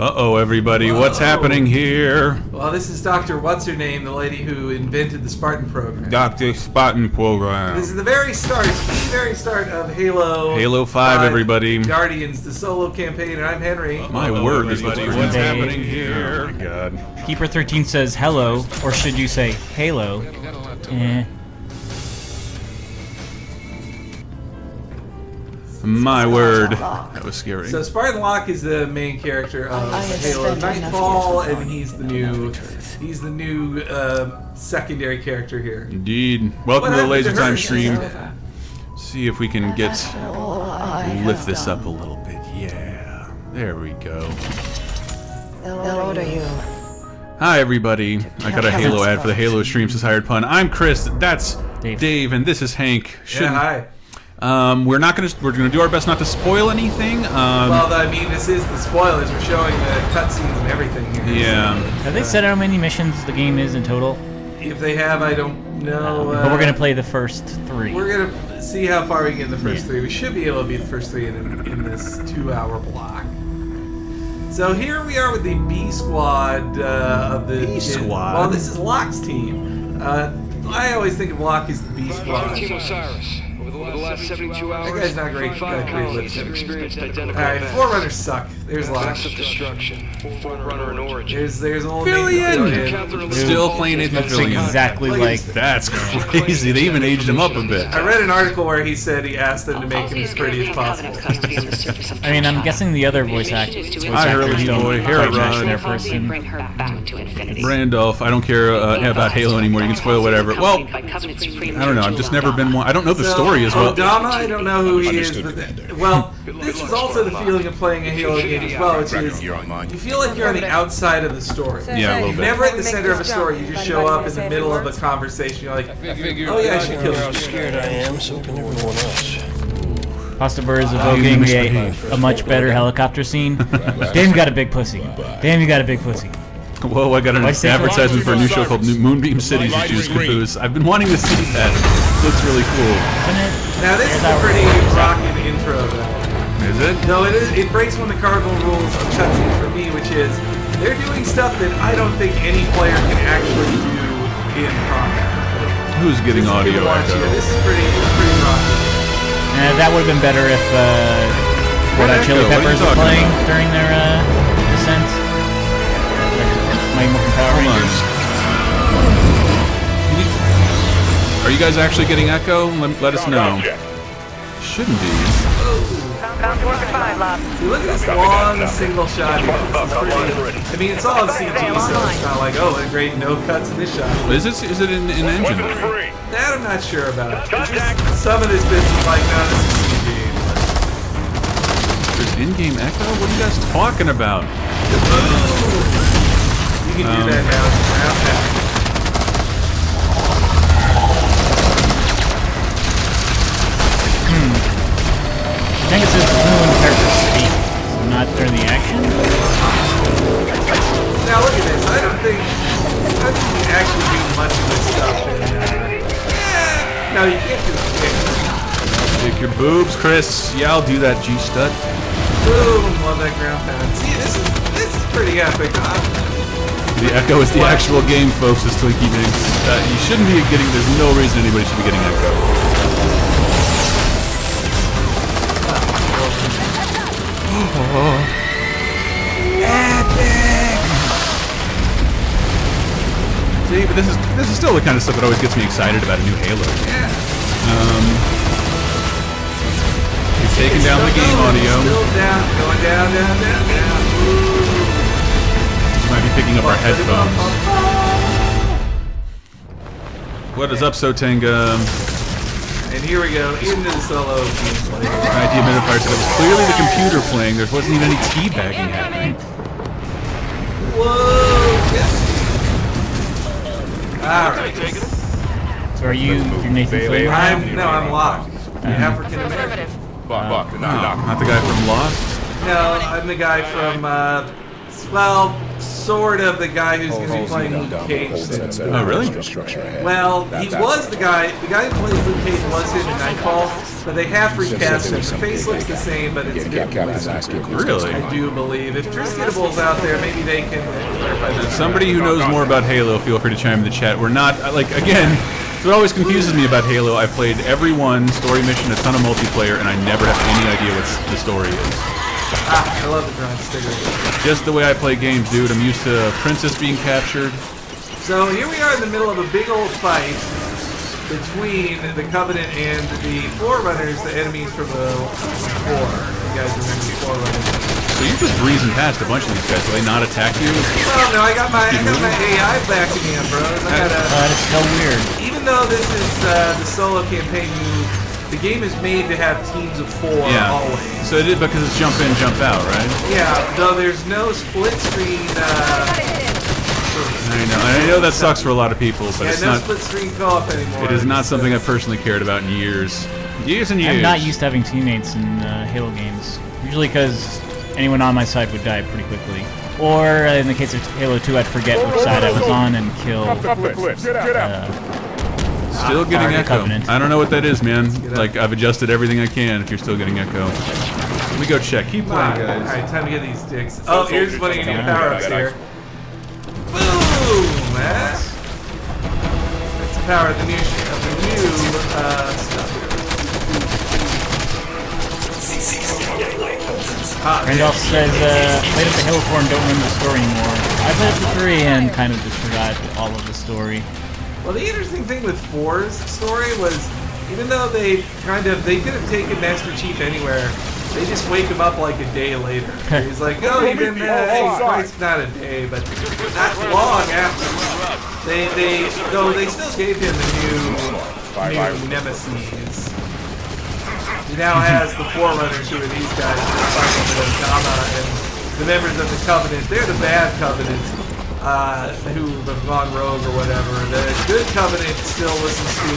Uh-oh, everybody. Whoa. What's happening here? Well, this is Dr. What's-Her-Name, the lady who invented the Spartan program. Dr. Spartan program. This is the very start of Halo. Halo 5, everybody. Guardians, the solo campaign, and I'm Henry. My word, everybody. What's happening here? Oh, my God. Keeper13 says hello, or should you say Halo? My word. That was scary. So Spartan Locke is the main character of Halo Nightfall, and he's the new secondary character here. Indeed. Welcome to the Laser Time stream. See if we can lift this up a little bit. Yeah. There we go. How old are you? Hi everybody. I got a Halo ad for the Halo stream, says Hired Pun. I'm Chris, that's Dave, and this is Hank. Yeah, hi. We're gonna do our best not to spoil anything. Well, I mean, this is the spoilers. We're showing the cutscenes and everything here. Yeah. Have they said how many missions the game is in total? If they have, I don't know. But we're gonna play the first 3. We're gonna see how far we get in the first 3. We should be able to beat the first 3 in this 2-hour block. So here we are with the B squad of the B squad. Well, this is Locke's team. I always think of Locke as the B squad. Team Osiris. Over the last 72 hours, That guy's not great. colonies have experienced identical Alright, events. Forerunners suck. There's Locke. Massive destruction. Forerunner and origin. There's old Fillion. Still playing Nathan Looks Fillion. exactly like. That's crazy. They even aged him up a bit. I read an article where he said he asked them to make him as pretty as possible. I mean, I'm guessing the other voice actors don't boy, quite match their person. Randolph, I don't care about Halo anymore. You can spoil whatever. Well, I don't know. I've just never been one. I don't know the story as well. Odama, I don't know who he is. But well, this is also the feeling of playing a Halo game as well, which is you feel like you're on the outside of the story. Yeah, a little bit. Never at the center of a story. You just show up in the middle of a conversation. You're like, oh yeah, I should kill How you. scared I am, so can everyone else. Pasta Bird is evoking a much better helicopter scene. Damn, you got a big pussy. Damn, you got a big pussy. Whoa, I got an advertisement for a new show called Moonbeam Cities, you choose Caboose. I've been wanting to see that. Looks really cool. Now this is a pretty rockin' intro though. Is it? No, it breaks one of the cardinal rules of cutscenes for me, which is they're doing stuff that I don't think any player can actually do in combat. Who's getting audio echo? This is pretty rockin'. That would have been better if Red Hot Chili Peppers were playing during their descent. Mighty Morphin Power Rangers. Are you guys actually getting echo? Let us know. Shouldn't be. See, look at this long single shot here. I mean, it's all in CG, so it's not like, oh, great, no cuts in this shot. Is it in engine? That I'm not sure about. Some of this bit is like, no, this is CG. There's in-game echo? What are you guys talking about? You can do that now. It's ground pack. I think it says only when the characters speak, so not during the action. Now look at this. I don't think you can actually do much of this stuff. No, you can't do it. Kick your boobs, Chris. Yeah, I'll do that, G-stud. Boom! Love that ground pound. See, this is pretty epic. The echo is the actual game, folks, as Twinkie Minx. You shouldn't be getting, there's no reason anybody should be getting echo. Oh. Epic! See, but this is still the kind of stuff that always gets me excited about a new Halo. Yeah. He's taking down the game audio. Still down, going down. Might be picking up our headphones. What is up, Sotenga? And here we go into the solo gameplay. Idea Minifier said it was clearly the computer playing. There wasn't even any teabagging happening. Whoa! Yes. Alright. So are you Nathan Fillion? I'm Locke. African American. Not the guy from Lost? No, I'm the guy from well, sort of the guy who's going to be playing Luke Cage. Oh, really? Well, he was the guy who plays Luke Cage was him in Nightfall, but they have recast him. The face looks the same, but it's a different voice actor. Really? I do believe. If Triskatable's out there, maybe they can clarify that. Somebody who knows more about Halo, feel free to chime in the chat. We're not, like, again, what always confuses me about Halo, I've played every one, story mission, a ton of multiplayer, and I never have any idea what the story is. Ah, I love the Dragon sticker. Just the way I play games, dude. I'm used to a princess being captured. So here we are in the middle of a big old fight between the Covenant and the Forerunners, the enemies from the War. You guys remember the Forerunners? So you just breezing past a bunch of these guys. Do they not attack you? Well, no, I got my AI backing me up, bro. That is so weird. Even though this is the solo campaign, the game is made to have teams of 4 always. So it is because it's jump in, jump out, right? Yeah, though there's no split screen. I know that sucks for a lot of people, but it's no not. split screen co-op anymore. It is not something I've personally cared about in years. Years and years. I'm not used to having teammates in Halo games. Usually because anyone on my side would die pretty quickly. Or in the case of Halo 2, I'd forget which side I was on and kill. Still getting echo. Covenant. I don't know what that is, man. Like, I've adjusted everything I can if you're still getting echo. Let me go check. Keep playing, guys. Alright, time to get these dicks. Oh, here's one of your new power-ups here. Boom! That's the power of the new stuff here. Randolph says, played up to Halo 4 and don't remember the story anymore. I played up to 3 and kind of just forgot all of the story. Well, the interesting thing with 4's story was, even though they could have taken Master Chief anywhere, they just wake him up like a day later. He's like, oh, you've been it's not a day, but not long after. They still gave him the new nemesis. He now has the Forerunners, who are these guys, and the members of the Covenant. They're the bad Covenant. Who have gone rogue or whatever. The good Covenant still listens to,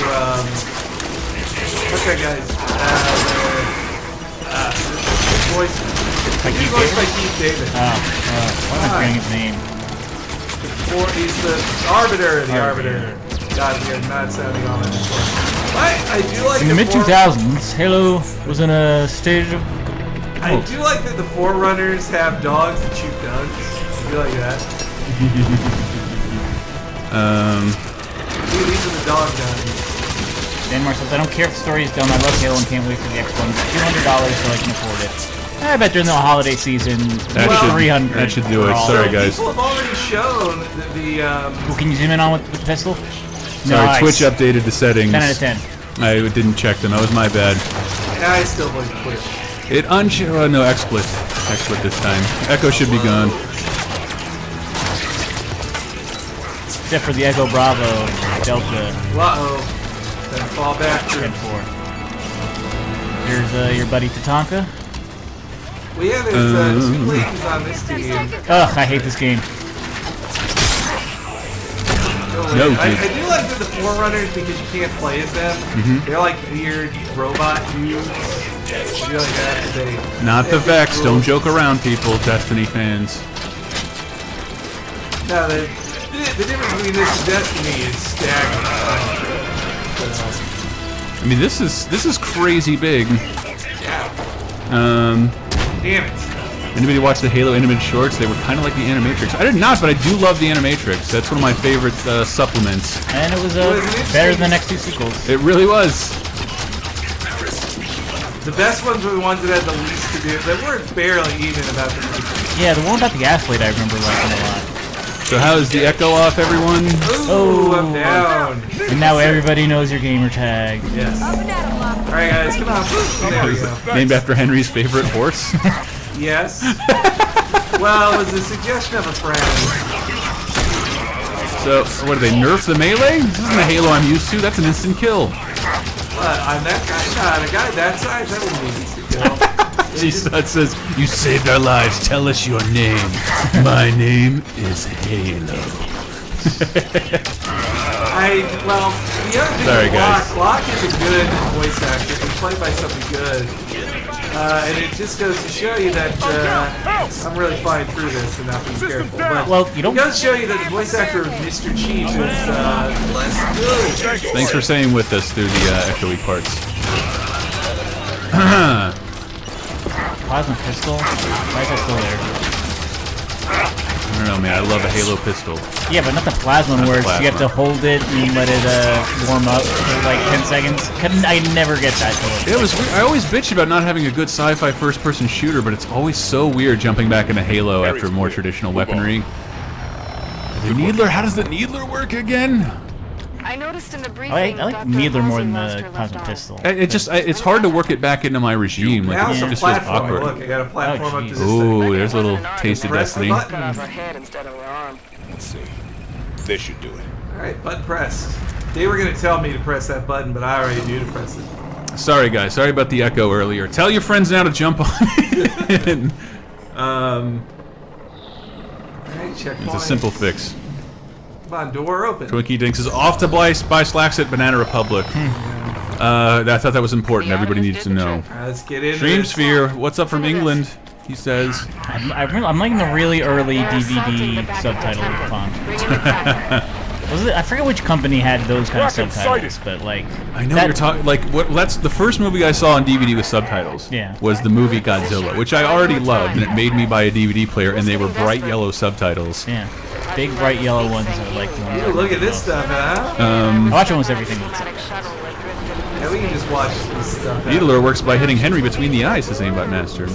what's that guy's, voice by Keith David. Why am I forgetting his name? He's the Arbiter. God, we are not sounding on it before. I do like in the mid-2000s, Halo was in a stage of... I do like that the Forerunners have dogs that shoot guns. I do like that. These are the dog guns. Denmark says, I don't care if the story is dumb, I love Halo and can't wait for the X1. $200 so I can afford it. I bet during the holiday season, $300. That should do it. Sorry, guys. People have already shown the can you zoom in on with the pistol? Sorry, Nice. Twitch updated the settings. 10 out of 10. I didn't check them. That was my bad. I still play Twitch. It no, XSplit. XSplit this time. Echo should be gone. Except for the Echo Bravo and Delta. Uh-oh. Then fall back to 10-4. Here's your buddy Tatanka. Well, yeah, there's 2 ladies on this team. Ugh, I hate this game. No, I do like the Forerunners because you can't play as them. They're like weird robot dudes. I do like that. Not the Vex. Don't joke around, people. Destiny fans. No, the difference between this and Destiny is staggering. I mean, this is crazy big. Yeah. Um. Damn it. Anybody watch the Halo animated shorts? They were kind of like the Animatrix. I did not, but I do love the Animatrix. That's one of my favorite supplements. And it was better than the next 2 sequels. It really was. The best ones were the ones that had the least to do. They weren't barely even about the sequels. Yeah, the one about the athlete I remember liking a lot. So how is the echo off, everyone? Ooh, I'm down. And now everybody knows your gamer tag. Yes. Alright guys, come on. There we go. Named after Henry's favorite horse? Yes. Well, it was a suggestion of a friend. So, what, do they nerf the melee? This isn't the Halo I'm used to. That's an instant kill. What? I'm that guy? Nah, a guy that size, that wouldn't be an instant kill. It says, you saved our lives. Tell us your name. My name is Halo. Well, the other thing Sorry, is guys. Locke is a good voice actor. He's played by somebody good. And it just goes to show you that I'm really flying through this and not being careful. But Well, you don't. it does show you that the voice actor of Mr. Chief is less good. Thanks for staying with us through the echoey parts. Plasma pistol? Why is that still there? I don't know, man. I love a Halo pistol. Yeah, but not the plasma Not where the you have to hold it and let it warm up for like 10 seconds. I never get that to work. It was weird. I always bitch about not having a good sci-fi first-person shooter, but it's always so weird jumping back into Halo after more traditional weaponry. The Needler? How does the Needler work again? I noticed in the briefing. I like Needler more than the plasma pistol. It's hard to work it back into my regime. Like Now it some just feels platform. awkward. Look, I got a platform up to this Ooh, thing. there's a little taste of Press the destiny. button. Cut off her head instead of her arm. Let's see. This should do it. Alright, button pressed. They were going to tell me to press that button, but I already knew to press it. Sorry, guys. Sorry about the echo earlier. Tell your friends now to jump on it. Alright, checkpoint. It's a simple fix. Come on, door open. Twinkie Dinks is off to buy slacks at Banana Republic. I thought that was important. Everybody needs to know. Alright, let's get into Dream this. Sphere, what's up from England? He says. I'm liking the really early DVD subtitle font. Was it? I forget which company had those kind of subtitles, but like. I know you're talking. Like, that's the first movie I saw on DVD with subtitles. Yeah. Was the movie Godzilla, which I already loved, and it made me buy a DVD player, and they were bright yellow subtitles. Yeah. Big bright yellow ones are like the ones. Ooh, look at this stuff, huh? I watch almost everything with subtitles. Yeah, we can just watch this stuff. Needler works by hitting Henry between the eyes, says Aimbot Master.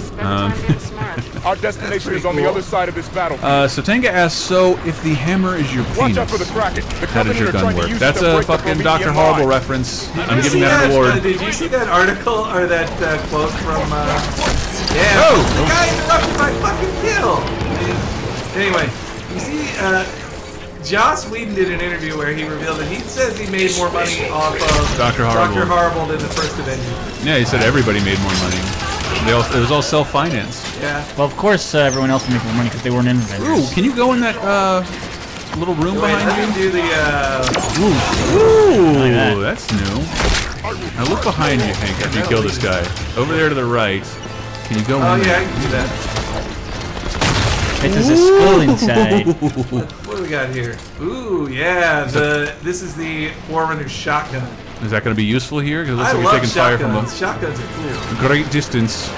Our destination is on the other side of this battle. So Tenga asks, so if the hammer is your Watch out for penis, the Kraken. The how does your Covenant are gun trying to work? use That's it to a break the fucking Dr. Promethean Horrible line. reference. I'm Did you giving see that an award. Did you see that article or that quote from? Yeah. Oh! The guy interrupted my fucking kill. Anyway, you see, Joss Whedon did an interview where he revealed that he says he made more money off of Dr. Horrible. Dr. Horrible than the first Avengers. Yeah, he said everybody made more money. It was all self-financed. Yeah. Well, of course, everyone else would make more money because they weren't in Avengers. Ooh, can you go in that little room Wait, let behind me you? do the. Ooh, Like that. that's new. Now look behind you, Hank, after you kill this guy. Over there to the right. Can you go Oh in yeah, I there? can do that. Wait, there's a skull inside. What do we got here? Ooh, yeah. This is the Forerunner's shotgun. Is that going to be useful here? Because it looks I like you're love taking fire from shotguns. Shotguns are cool. a great distance.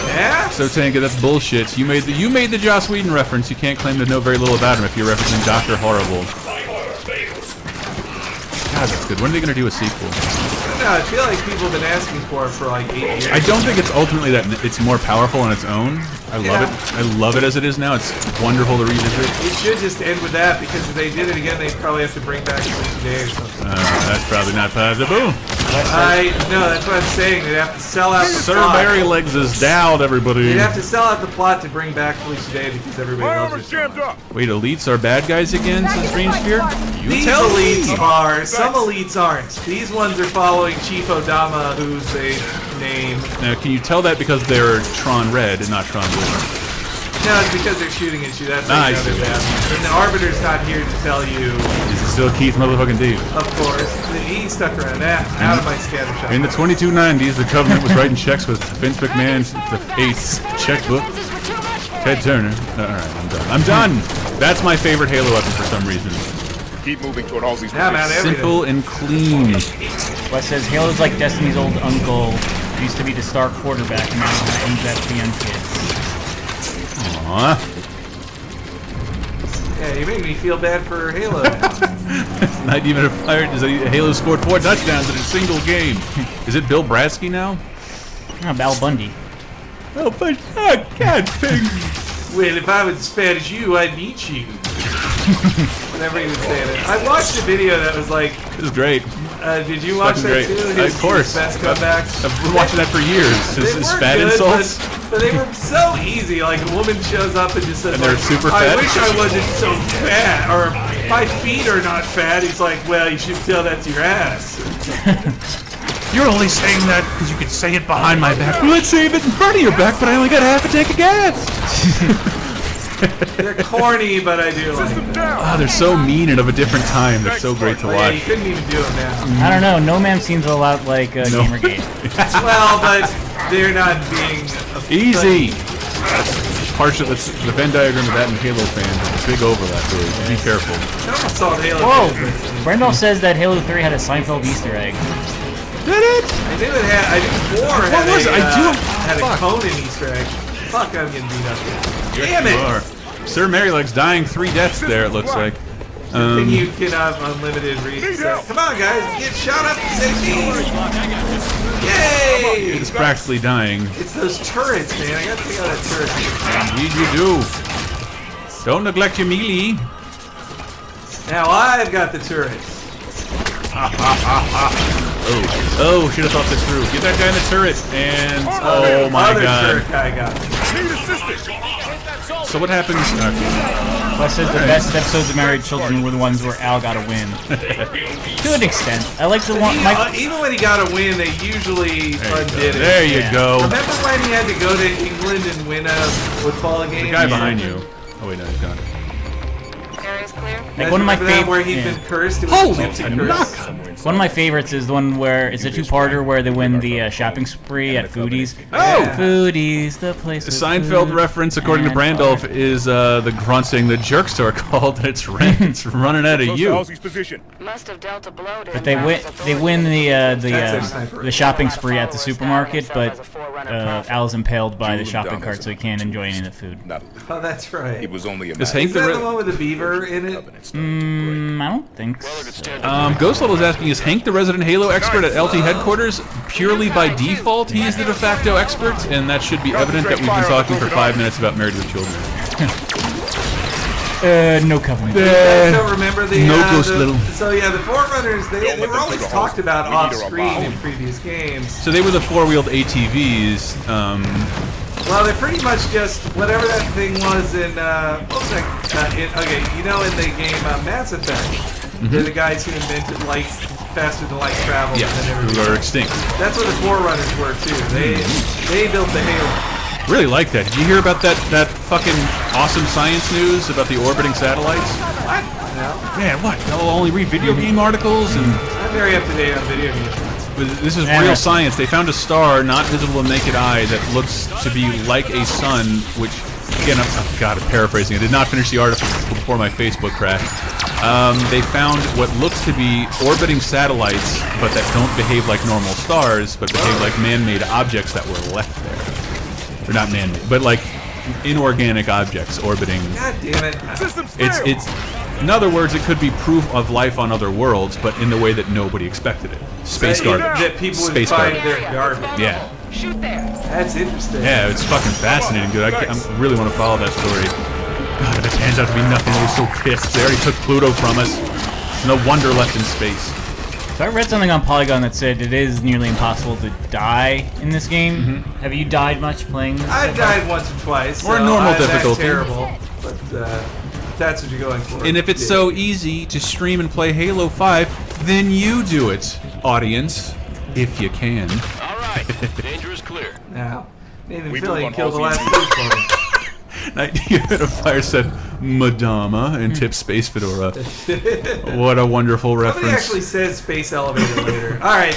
Yeah. So Tanka, that's bullshit. You made the Joss Whedon reference. You can't claim to know very little about him if you're referencing Dr. Horrible. God, that's good. When are they going to do a sequel? No, I feel like people have been asking for it for like 8 years. I don't think it's ultimately that it's more powerful on its own. I love it. I love it as it is now. It's wonderful to revisit. It should just end with that because if they did it again, they'd probably have to bring back Switch Day or something. That's probably not possible. No, that's what I'm saying. They'd have to sell out the Sir plot. Barry Legs is down, everybody. They'd have to sell out the plot to bring back Felicia Day because everybody My loves her armor's so jammed much. up. Wait, elites are bad guys again, says Dreamsphere? You These tell elites me. are. Some elites aren't. These ones are following Chief Odama, who's a name. Now, can you tell that because they're Tron Red and not Tron Blue? No, it's because they're shooting at you. That's I like see. another bad. And the Arbiter's not here to tell you. Is it still Keith motherfucking D? Of course, he stuck around that out of my scattershot. In the 2290s, the Covenant was writing checks with Vince McMahon's the Ace checkbook. Ted Turner. Alright, I'm done. I'm done! That's my favorite Halo weapon for some reason. Keep moving toward Halsey's Yeah, man, position. Simple and clean. Wes says Halo's like Destiny's old uncle. He used to be the star quarterback, and now he's FPN kids. Aww. Yeah, you make me feel bad for Halo now. Not even a fire. Halo scored 4 touchdowns in a single game. Is it Bill Bradsky now? Oh, Al Bundy. Oh, but I can't think. Well, if I was as fat as you, I'd eat you. Whenever he would say it. I watched a video that was like, This is great. did you watch Fucking that great. too? Of course. His best comebacks. I've been watching that for years. They His were fat good, insults. but they were so easy. Like a woman shows up and just says, And they're like, super I fat? wish I wasn't so fat, or my feet are not fat. He's like, well, you should tell that to your ass. You're only saying that because you could say it behind my back. Well, let's save it in front of your back, but I only got half a tank of gas. They're corny, but I do like them. Oh, they're so mean and of a different time. They're so great to Oh, yeah, you watch. couldn't even do them now. I don't know. No Man seems a lot like Gamergate. Well, but they're not being Easy. Part of the Venn diagram of that and Halo fans. There's a big overlap. So be careful. I almost saw Halo. Whoa! Brendel says that Halo 3 had a Seinfeld Easter egg. Did it? I knew it had. I knew 4 had was a, it? I do. had a Fuck. Conan Easter egg. Fuck, I'm getting beat up here. Damn You it! are. Sir Maryleg's dying 3 deaths there, it looks like. Then you can have unlimited reset. Come on, guys, get shot up to safety! Yay! It's practically dying. It's those turrets, man. I gotta take out that turret. Indeed you do. Don't neglect your melee. Now I've got the turrets. Oh, should have thought this through. Get that guy in the turret, and oh my Other god. turret guy got it. So what happens? Plus says the best episodes of Married Children were the ones where Al got a win. To an extent. I like the one... Even when he got a win, they usually undid it. There you go. Remember when he had to go to England and win a football game? The guy behind you. Oh wait, no, he's gone. Area's clear. Like one of my Remember that favorite... where he'd been cursed? It was Holy gypsy curse. One of my favorites is the one where it's a two-parter where they win the shopping spree at Foodies. Oh! Foodies, the place. The with Seinfeld food reference, according to and Brandolph, fun. is the grunt saying the jerks are called. It's running out of Close to you. Halsey's position. Must have dealt a blow to But they win That's the shopping spree at the supermarket, but Al's impaled by the shopping cart, so he can't enjoy any of the food. Not Oh, that's right. It was only a Is matter Hank Is the that re- the one with the beaver in it? I don't think so. Ghostlevel is asking, is Hank the resident Halo expert at LT headquarters? Purely by default, he is the de facto expert, and that should be evident that we've been talking for 5 minutes about Married with Children. No covenant. I don't remember the No Ghost Little. So yeah, the Forerunners they were always talked about off screen in previous games. So they were the four-wheeled ATVs. Well, they're pretty much just whatever that thing was in what was that? Okay, you know, in the game Mass Effect, they're the guys who invented light faster than light travel. Yeah, and who everything. are extinct. That's what the Forerunners were too. They built the Halo. Really like that. Did you hear about that fucking awesome science news about the orbiting satellites? What? No, Man, what? I'll only read video game articles and... I'm very up to date on video games. But this is real science. They found a star not visible to naked eye that looks to be like a sun, which, again, I'm paraphrasing. I did not finish the article before my Facebook crashed. They found what looks to be orbiting satellites, but that don't behave like normal stars, but behave like man-made objects that were left there. Or not man-made, but like inorganic objects orbiting. God damn it! It's in other words, it could be proof of life on other worlds, but in the way that nobody expected it. Space garbage. That people would Space find garbage. their garbage. Yeah. Shoot there. That's interesting. Yeah, it's fucking fascinating, dude. I really want to follow that story. God, if it turns out to be nothing, we're so pissed. They already took Pluto from us. No wonder left in space. So I read something on Polygon that said it is nearly impossible to die in this game. Have you died much playing this? I've died once or twice. Or so normal that's difficulty. terrible, but if that's what you're going for. And if it's so easy to stream and play Halo 5, then you do it, audience, if you can. All right, danger is clear. Now, Nathan We Fillion move on killed the last Halsey's two for me. Night of Fire said Madama and Tip Space Fedora. What a wonderful Somebody reference. actually says space elevator later. All right.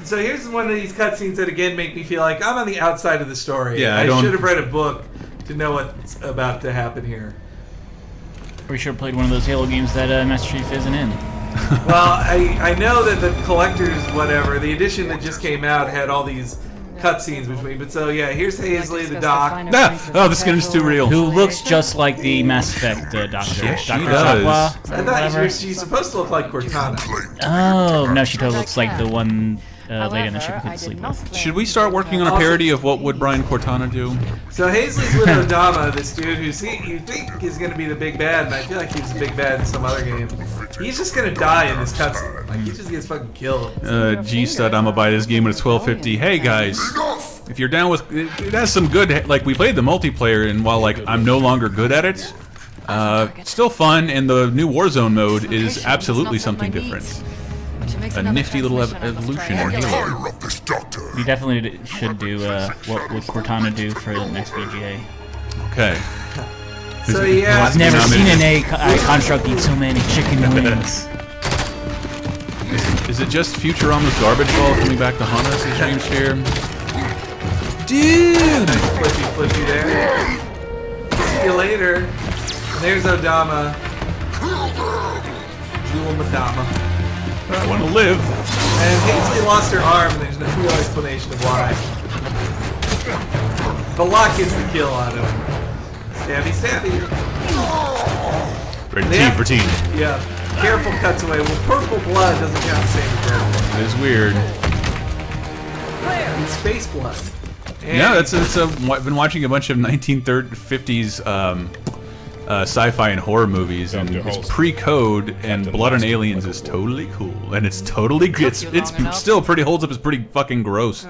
So here's one of these cutscenes that again make me feel like I'm on the outside of the story. Yeah, I I don't- should have read a book to know what's about to happen here. Pretty sure played one of those Halo games that Master Chief isn't in. Well, I know that the collector's whatever, the edition that just came out had all these cutscenes between. But so yeah, here's Hazley the doc. Oh, the skin is too real. Who looks just like the Mass Effect doctor. Yeah, she Dr. does. Chakwa, I thought she's supposed to look like Cortana. Oh, no, she totally looks like the one lady in the ship we couldn't sleep with. Should we start working on a parody of what would Brian Cortana do? So Hazley's with Odama, this dude who you think is going to be the big bad, and I feel like he's the big bad in some other game. He's just going to die in this cutscene. Like, he just gets fucking killed. G-Stud, I'm gonna buy this game at 12.50. Hey guys, if you're down with, it has some good, like we played the multiplayer, and while like I'm no longer good at it, still fun, and the new Warzone mode is absolutely something different. A nifty little evolution in Halo. We definitely should do what would Cortana do for the next VGA. Okay. So yeah, I've never seen an AI construct eat so many chicken wings. Is it just Futurama's garbage ball coming back to haunt us in Dream Sphere? Dude! Flippy there. See you later. And there's Odama. Jewel Madama. I want to live. And Paisley lost her arm, and there's no real explanation of why. But Locke gets the kill on him. Stabby, stabby. Ready, team for team. Yeah. Careful cuts away. Well, purple blood doesn't count the same as red blood. It is weird. It's space blood. And Yeah, I've been watching a bunch of 1950s sci-fi and horror movies, and it's pre-code, and Blood on Aliens is totally cool, and it's totally it's still pretty holds up as pretty fucking gross.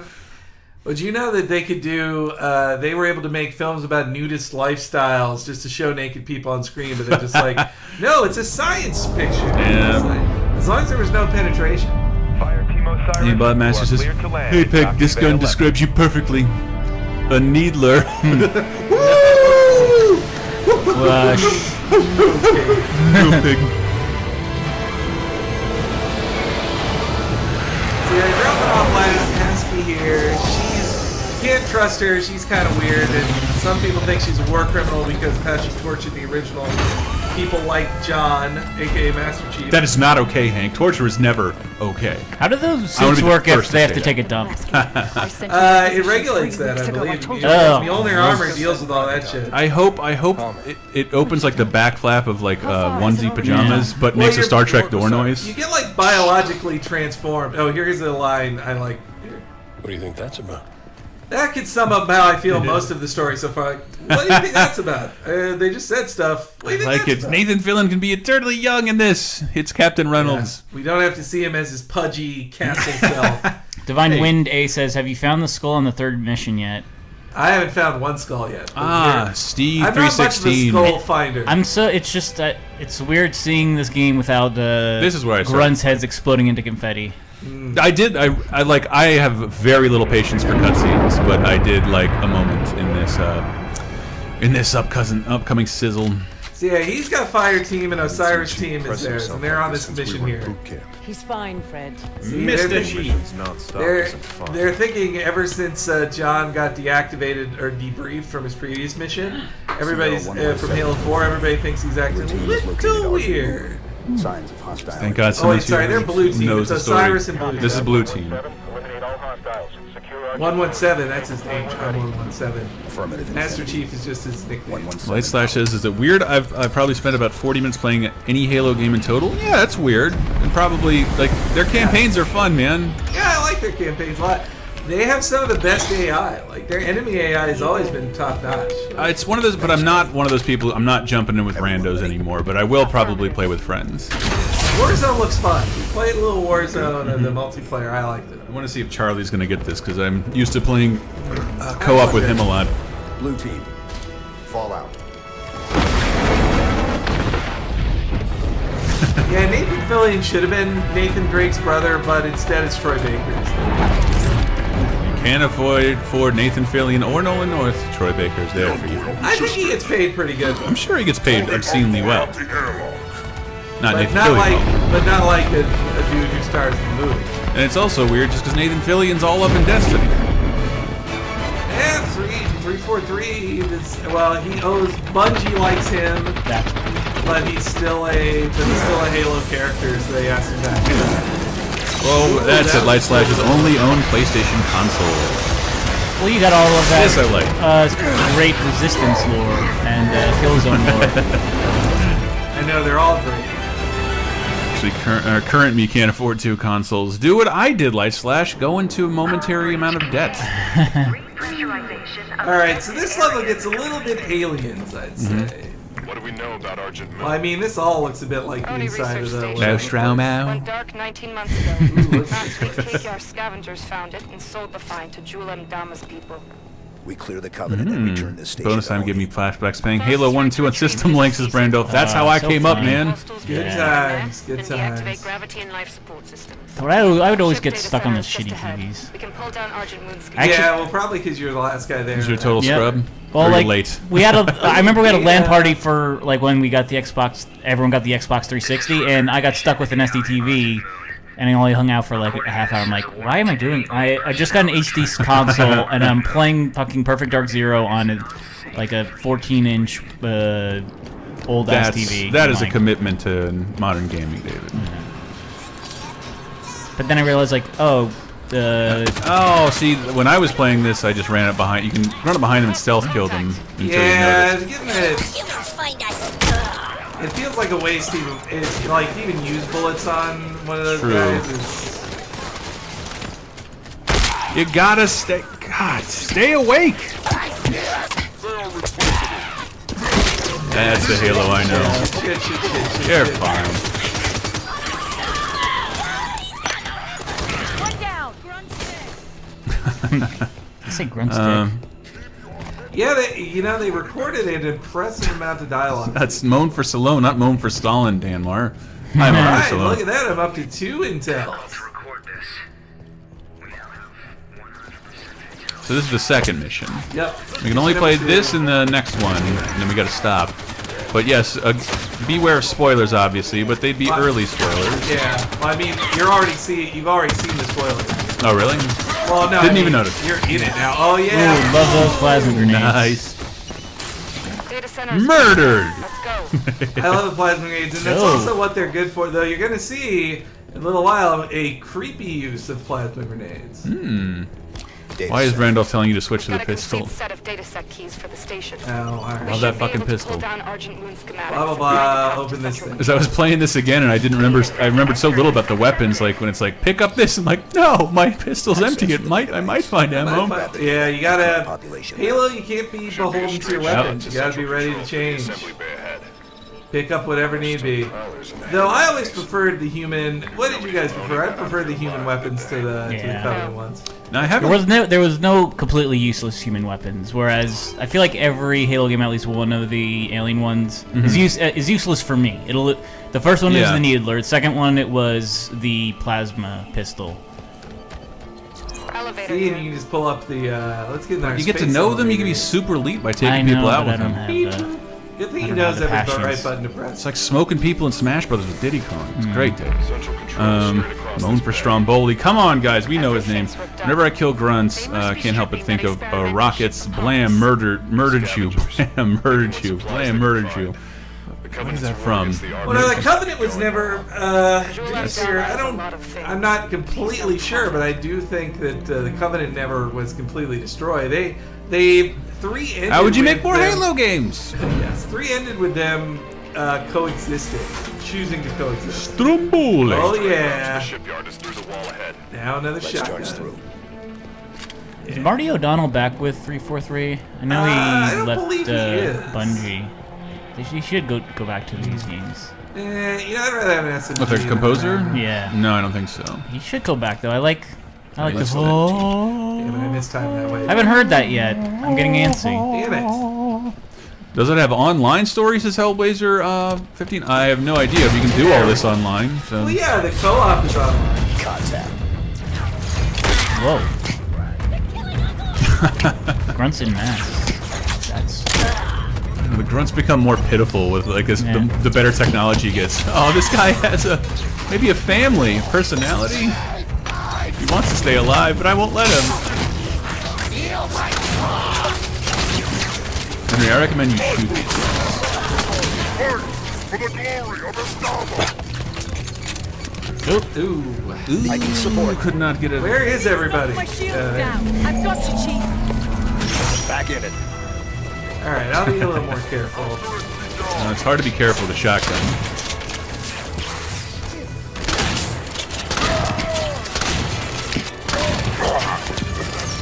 But you know that they could do, they were able to make films about nudist lifestyles just to show naked people on screen, but they're just like, no, it's a science picture. Yeah. As long as there was no penetration. Hey, Bob Master says, "Hey, Peg, this gun describes you perfectly. A needler." Woo! Flush. No pig. See, I dropped it off last Hensky here. You can't trust her. She's kind of weird, and some people think she's a war criminal because of how she tortured the original people like John, aka Master Chief. That is not okay, Hank. Torture is never okay. How do those I wanna suits be the work if first to they have say to that. take a dump? It regulates that, I believe. Oh. Mjolnir armor deals with all that shit. I hope it opens like the back flap of like onesie pajamas, but makes a you're- Star Trek door noise. You get like biologically transformed. Oh, here's a line I like. What do you think that's about? That could sum up how I feel most of the story so far. What do you think that's about? They just said stuff. What do you think Like that's it. about? Nathan Fillion can be eternally young in this. It's Captain Reynolds. We don't have to see him as his pudgy castle self. Divine Wind A says, "Have you found the skull on the third mission yet?" I haven't found one skull yet. but Ah, here- Steve I'm not much of a 316. skull finder. It's just that it's weird seeing this game without This is where I start. grunts' heads exploding into confetti. I have very little patience for cutscenes, but I did like a moment in this upcoming sizzle. So yeah, he's got fire team and Osiris team is theirs, and they're on this mission here. He's fine, Fred. See, they're thinking ever since John got deactivated or debriefed from his previous mission, everybody's from Halo 4. Everybody thinks he's acting a little weird. Signs of hostile. Thank God Oh, someone wait, sorry, they're blue team. knows It's the story. Osiris and blue team. This is blue team. 117, that's his name. I'm 117. Affirmative. Master Chief is just his nickname. Light Slash says, "Is it weird? I've probably spent about 40 minutes playing any Halo game in total. Yeah, that's weird. And probably like their campaigns are fun, man. Yeah, I like their campaigns a lot. They have some of the best AI. Like their enemy AI has always been top notch. It's one of those, but I'm not one of those people. I'm not jumping in with randos anymore. But I will probably play with friends. Warzone looks fun. We played a little Warzone and the multiplayer. I liked it. I want to see if Charlie's gonna get this because I'm used to playing co-op with him a lot. Blue team. Fallout. Yeah, Nathan Fillion should have been Nathan Drake's brother, but instead it's Troy Baker's. Can't afford Nathan Fillion or Nolan North. Troy Baker's there for you. I think he gets paid pretty good. I'm sure he gets paid obscenely well. Not But Nathan not Fillion. like, well. but not like a dude who stars in the movie. And it's also weird just because Nathan Fillion's all up in Destiny. And 343. Well, he owes Bungie likes him, That's but he's still a Halo character, so they asked him back. Well, that's it. Light Slash's only owned PlayStation console. well, you got all of that. Yes, I like. Great resistance lore and Killzone lore. I know they're all great. Actually, current me can't afford two consoles. Do what I did, Light Slash. Go into a momentary amount of debt. All right, so this level gets a little bit aliens, I'd say. What do we know about Argent Mill? Well, I mean, this all looks a bit like the Only inside of research the. station. Nostromo. Went dark 19 months ago. Last week, KKR scavengers found it and sold the find to Jul M. Dama's people. We clear the covenant and return this station. Bonus to time Ahoy. give me flashbacks playing Halo 1 2 on System Links as Brando. That's how I so came up, fun. man. Good times, good Then deactivate times. gravity and life support systems. But I would always Ship get data stuck on the center is just shitty ahead. TVs. We can pull down Argent Moon's Actually- Yeah, well, probably because you're the last guy there. Is your total Yep. scrub? Well, very like late. we had I remember we had a LAN Yeah. party for like when we got the Xbox. Everyone got the Xbox 360, and I got stuck with an SDTV, and I only hung out for like a half hour. I'm like, why am I doing? I just got an HD console, and I'm playing fucking Perfect Dark Zero on like a 14-inch old ass TV. That I'm is a like, commitment to modern gaming, David. But then I realized, like, oh, Oh, see, when I was playing this, I just ran it behind. You can run it behind them and stealth kill them until Yeah, you notice. getting it. It feels like a waste to even use bullets on one of those True. guys. You gotta stay. God, stay awake. That's the Halo I know. Shit. You're fine. One down. Grunt stick. I say grunt stick. Yeah, they recorded an impressive amount of dialogue. That's moan for Stallone, not moan for Stalin, Danmar. I'm moan Alright, for look Stallone. at that. I'm up to 2 intels. So this is the second mission. Yep. We can only play this in the next one, and then we gotta stop. But yes, beware of spoilers, obviously, but they'd be early spoilers. Yeah. Well, I mean, you've already seen the spoilers. Oh, really? Well, no. Didn't even notice. You're in it now. Oh, yeah. Ooh, love those plasma grenades. Nice. Data centers. Murdered! Let's go. I love the plasma grenades, and that's Oh. also what they're good for, though. You're going to see, in a little while, a creepy use of plasma grenades. Why is Randolph telling you to switch to the Got a pistol? complete set of data set keys for the station. Oh, alright. Love that fucking pistol. Pull down Argent Moon schematics. Blah, blah, blah. Open this thing. As I was playing this again, and I didn't remember. I remembered so little about the weapons. Like when it's like, pick up this, I'm like, no, my pistol's empty. I might find ammo. Yeah, you gotta... Population. Halo, you can't be beholden to your weapons. You gotta be ready to change. Assembly bay ahead. Pick up whatever need be. Though I always preferred the human... What did you guys prefer? I prefer the human weapons to the Covenant ones. Now I haven't. There was no completely useless human weapons. Whereas I feel like every Halo game, at least one of the alien ones, is useless for me. The first one is the Needler. The second one it was the plasma pistol. Elevator See, here. and you can just pull up the... let's get in our You get to space know them. You elevator. can be super elite by I taking know, people out but with I don't them. have. Good thing I he don't knows have the every right passions. button to press. It's like smoking people in Smash Brothers with Diddy Kong. It's great, Dave. Central control straight across Moan this for bay. Stromboli. Come on, guys. We know his name. Whenever I kill grunts, can't help but think of Rockets. Blam, murdered you. Blam, murdered you. Blam, murdered you. What is that from? Well, no, the Covenant was never... I'm not completely sure, but I do think that the Covenant never was completely destroyed. They 3 ended How would you with make more them- Halo games? Yes, 3 ended with them coexisting, choosing to coexist. Stromboli. Oh The yeah. shipyard is through the wall ahead. Now another Let's shotgun. charge through. Is Marty O'Donnell back with 343? I know he I don't left believe he is. Bungie. He should go back to these games. I'd rather have an SMG. With their than composer? that. Yeah. No, I don't think so. He should go back though. I like the Let's whole. Yeah, but I missed time that way. I haven't heard that yet. I'm getting antsy. Damn it. Does it have online stories, says Hellblazer 15? I have no idea if you can do all this online. So. Well, yeah, the co-op is online. Contact. Whoa. Grunts in mass. That's. The grunts become more pitiful with like as Yeah. the better technology gets. Oh, this guy has maybe a family, personality. He wants to stay alive, but I won't let him. Henry, I recommend you shoot these. For the glory of Astama! Ooh. I need support. Could not get it. Where is everybody? My shield's down. I've got you, Chief. Back in it. Alright, I'll be a little more careful. It's hard to be careful with a shotgun.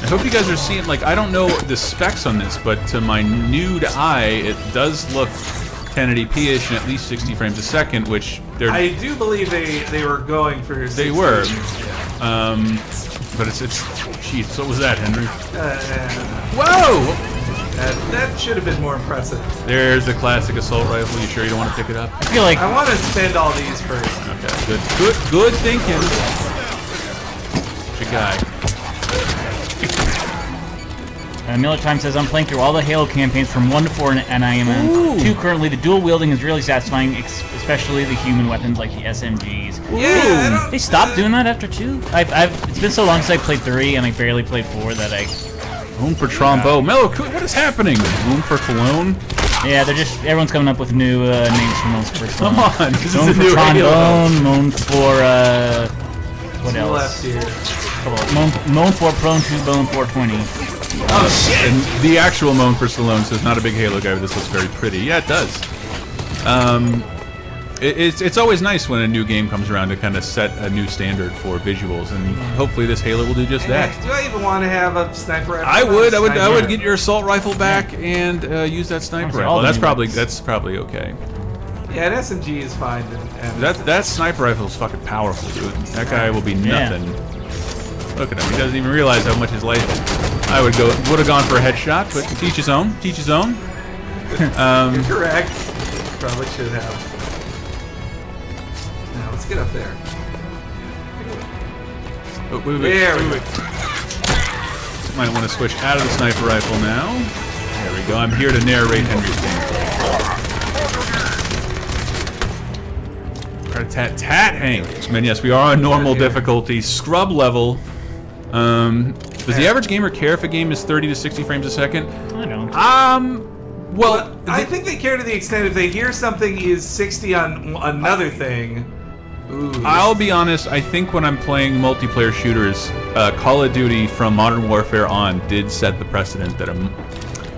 I hope you guys are seeing, like, I don't know the specs on this, but to my nude eye, it does look 1080p-ish and at least 60 frames a second, which they're... I do believe they were going for... They were. But it's... Jeez, what was that, Henry? Whoa! That should have been more impressive. There's the classic assault rifle. You sure you don't want to pick it up? I feel like I want to spend all these first. Okay, good thinking. Good guy. I Miller Time says, I'm playing through all the Halo campaigns from 1 to 4, and I am on 2 currently. The dual wielding is really satisfying, especially the human weapons like the SMGs. Yeah, They stopped doing that after 2? It's been so long since I played 3, and I barely played 4 that I... Moon for Trombo. Mellow, what is happening? Moon for Cologne? Yeah, everyone's coming up with new names for Moons for Come on, this is Moon a for new Trombone, Moon for, what else? Left here. Moan for Prone 2, Bone 420. Oh shit! And the actual Moan for Stallone says, not a big Halo guy, but this looks very pretty. Yeah, it does. It's always nice when a new game comes around to kind of set a new standard for visuals, and hopefully this Halo will do just that. Do I even want to have a sniper rifle? I would get your assault rifle back and use that sniper rifle. That's probably okay. Yeah, an SMG is fine. That sniper rifle is fucking powerful, dude. That guy will be nothing. Look at him. He doesn't even realize how much his life is. I would have gone for a headshot, but teach his own. Teach his own. You're correct. Probably should have. Now let's get up there. Oh, wait. There we go. Might want to switch out of the sniper rifle now. There we go. I'm here to narrate Henry's gameplay. Tat Hank. Man, yes, we are on normal difficulty, scrub level. Does the average gamer care if a game is 30 to 60 frames a second? I don't. Well, I think they care to the extent if they hear something is 60 on another thing. Ooh. I'll be honest, I think when I'm playing multiplayer shooters, Call of Duty from Modern Warfare on did set the precedent that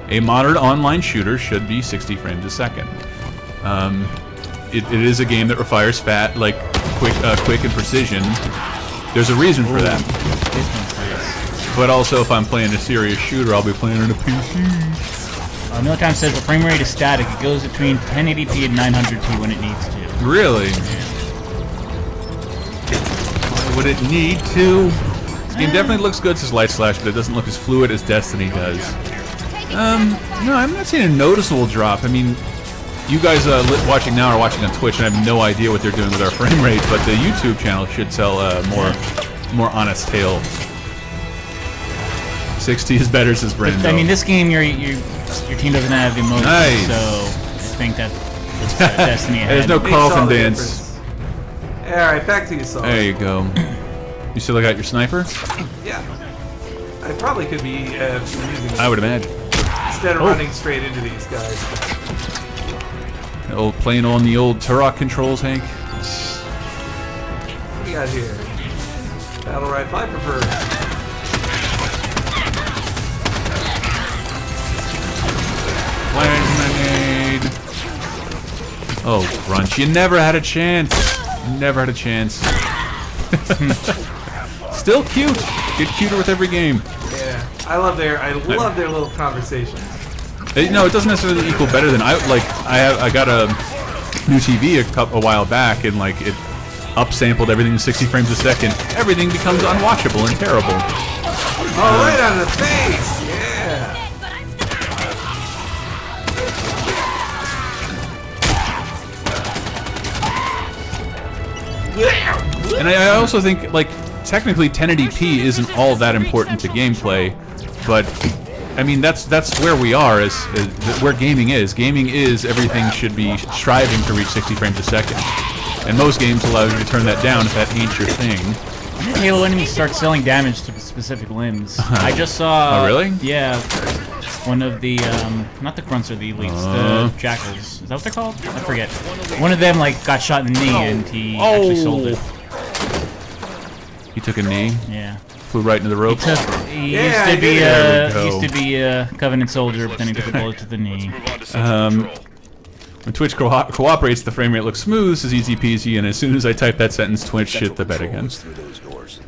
a modern online shooter should be 60 frames a second. It is a game that requires quick and precision. There's a reason for that. But also, if I'm playing a serious shooter, I'll be playing on a PC. Miller Time says the frame rate is static. It goes between 1080p and 900p when it needs to. Really? Why would it need to? This game definitely looks good, says Light Slash, but it doesn't look as fluid as Destiny does. No, I'm not seeing a noticeable drop. I mean, you guys watching now are watching on Twitch, and I have no idea what they're doing with our frame rate, but the YouTube channel should tell more honest tale. 60 is better, says Brando. I mean, this game, your team doesn't have emotion, Nice. so I think that Destiny ahead. There's no Carlton dance. Alright, back to you, Saul. There you go. You still got your sniper? Yeah. I probably could be using it I would imagine. instead of running straight into these guys. Playing on the old Turok controls, Hank. What do we got here? Battle rifle, I prefer. Flash grenade. Oh, Grunch, you never had a chance. Never had a chance. Still cute. Get cuter with every game. Yeah, I love their little conversations. No, it doesn't necessarily equal better than I got a new TV a while back, and like it upsampled everything to 60 frames a second. Everything becomes unwatchable and terrible. Oh, right on the face! Yeah. And I also think, like, technically 1080p isn't all that important to gameplay, but I mean that's where we are as where gaming is. Gaming is everything should be striving to reach 60 frames a second, and most games allow you to turn that down if that ain't your thing. Halo enemies start selling damage to specific limbs. I just saw. Oh, really? Yeah. One of the, not the grunts or the elites, the jackals. Is that what they're called? I forget. One of them, like, got shot in the knee, and he actually sold it. He took a knee? Yeah. Flew right into the ropes? He used to be a Covenant soldier, but then he took a bullet to the knee. When Twitch cooperates, the frame rate looks smooth, says easy peasy, and as soon as I type that sentence, Twitch shit the bed again.